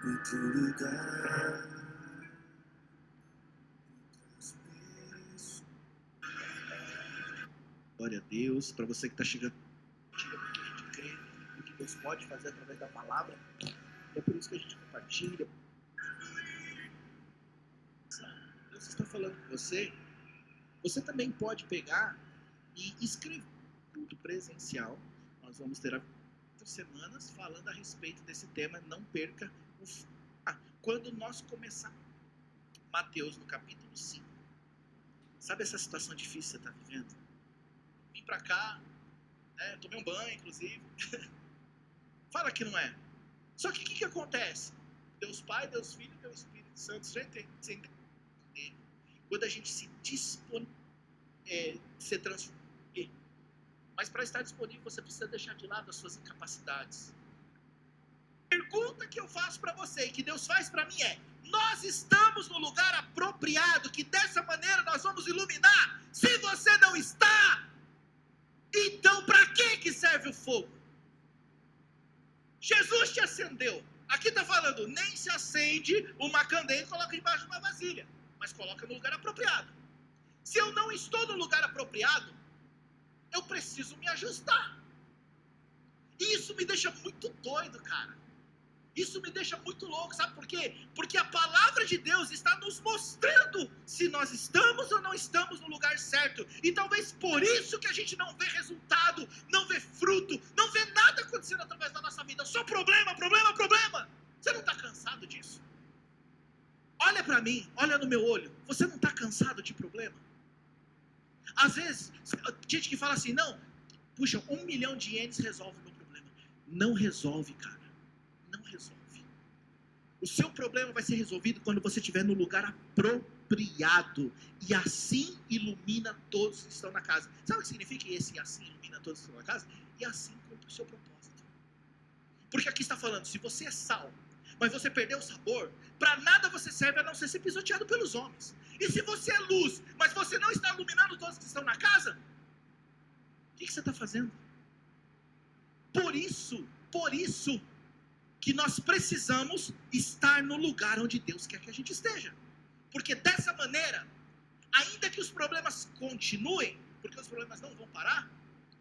Speaker 1: no teu lugar.
Speaker 2: Glória a Deus. Para você que está chegando, porque a gente crê no que Deus pode fazer através da palavra. É por isso que a gente compartilha. Deus está falando com você. Você também pode pegar e escrever tudo presencial. Nós vamos ter 4 semanas falando a respeito desse tema. Não perca quando nós começarmos Mateus no capítulo 5. Sabe essa situação difícil que você está vivendo? Vim para cá, né, tomei um banho, inclusive. Fala que não é. Só que o que acontece? Deus Pai, Deus Filho e Deus Espírito Santo. Você entende? Quando a gente se dispõe ser transformado. Mas para estar disponível, você precisa deixar de lado as suas incapacidades. A pergunta que eu faço para você e que Deus faz para mim é: nós estamos no lugar apropriado, que dessa maneira nós vamos iluminar? Se você não está, então para que serve o fogo? Jesus te acendeu. Aqui está falando, nem se acende uma candeia e coloca embaixo de uma vasilha, mas coloca no lugar apropriado. Se eu não estou no lugar apropriado, eu preciso me ajustar. E isso me deixa muito doido, cara. Isso me deixa muito louco, sabe por quê? Porque a palavra de Deus está nos mostrando se nós estamos ou não estamos no lugar certo. E talvez por isso que a gente não vê resultado, não vê fruto, não vê nada acontecendo através da nossa vida. Só problema, problema, problema. Você não está cansado disso? Olha para mim, olha no meu olho. Você não está cansado de problema? Às vezes, gente que fala assim, não, puxa, 1 milhão de ienes resolve o meu problema. Não resolve, cara. Não resolve. O seu problema vai ser resolvido quando você estiver no lugar apropriado. E assim ilumina todos que estão na casa. Sabe o que significa esse assim ilumina todos que estão na casa? E assim cumpre o seu propósito. Porque aqui está falando, se você é sal, mas você perdeu o sabor, para nada você serve a não ser pisoteado pelos homens. E se você é luz, mas você não está iluminando todos que estão na casa, o que você está fazendo? Por isso que nós precisamos estar no lugar onde Deus quer que a gente esteja. Porque dessa maneira, ainda que os problemas continuem, porque os problemas não vão parar,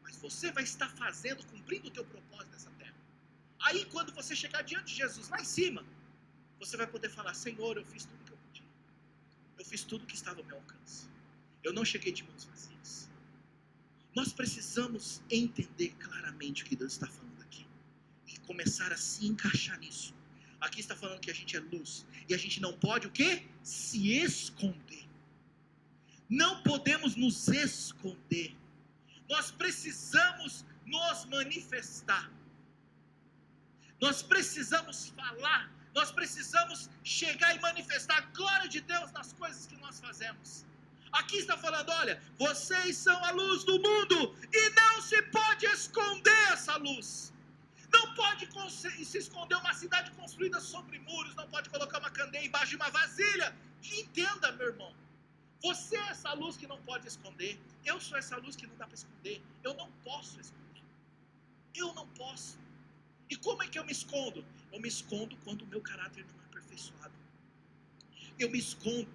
Speaker 2: mas você vai estar fazendo, cumprindo o teu propósito nessa terra. Aí quando você chegar diante de Jesus lá em cima, você vai poder falar, Senhor, eu fiz tudo que eu podia. Eu fiz tudo que estava ao meu alcance. Eu não cheguei de mãos vazias. Nós precisamos entender claramente o que Deus está falando aqui. E começar a se encaixar nisso. Aqui está falando que a gente é luz. E a gente não pode o quê? Se esconder. Não podemos nos esconder. Nós precisamos nos manifestar. Nós precisamos falar. Nós precisamos chegar e manifestar a glória de Deus nas coisas que nós fazemos. Aqui está falando, olha, vocês são a luz do mundo e não se pode esconder essa luz. Não pode se esconder uma cidade construída sobre muros, não pode colocar uma candeia embaixo de uma vasilha. Entenda, meu irmão, você é essa luz que não pode esconder, eu sou essa luz que não dá para esconder, eu não posso esconder, eu não posso. E como é que eu me escondo? Eu me escondo quando o meu caráter não é aperfeiçoado. Eu me escondo.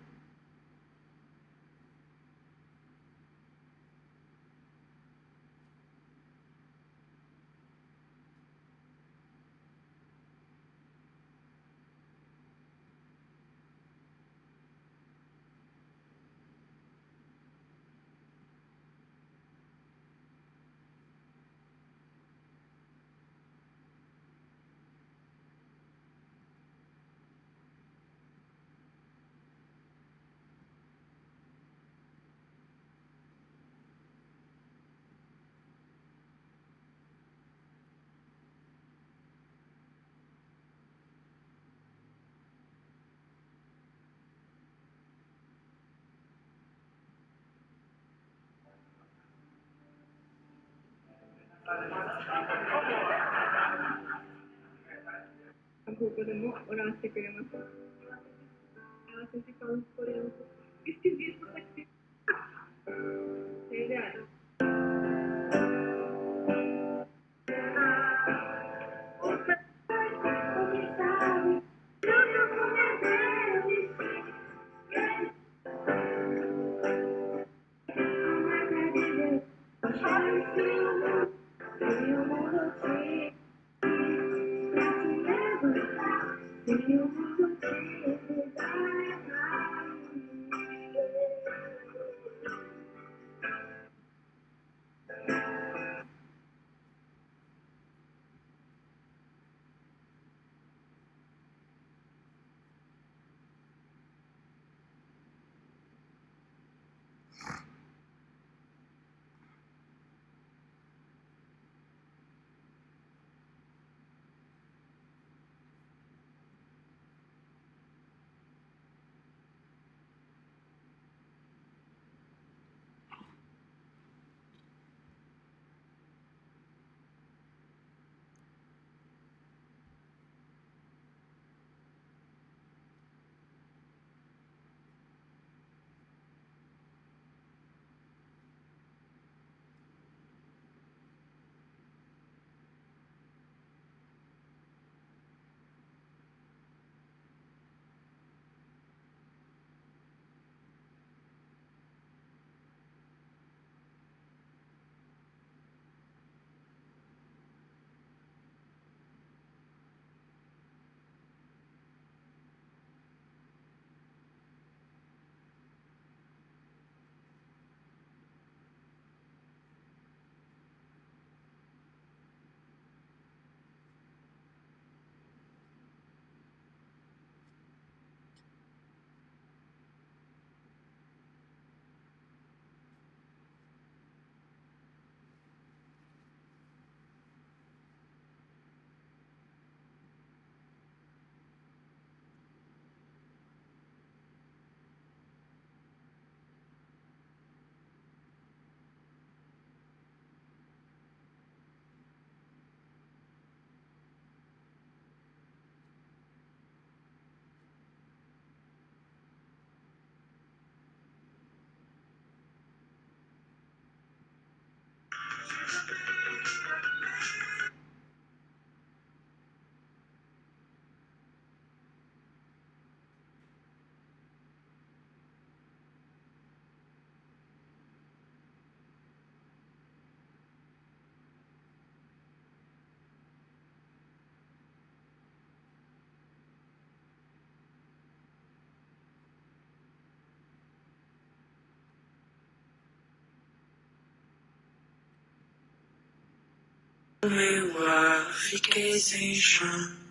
Speaker 1: meu ar, fiquei sem chão.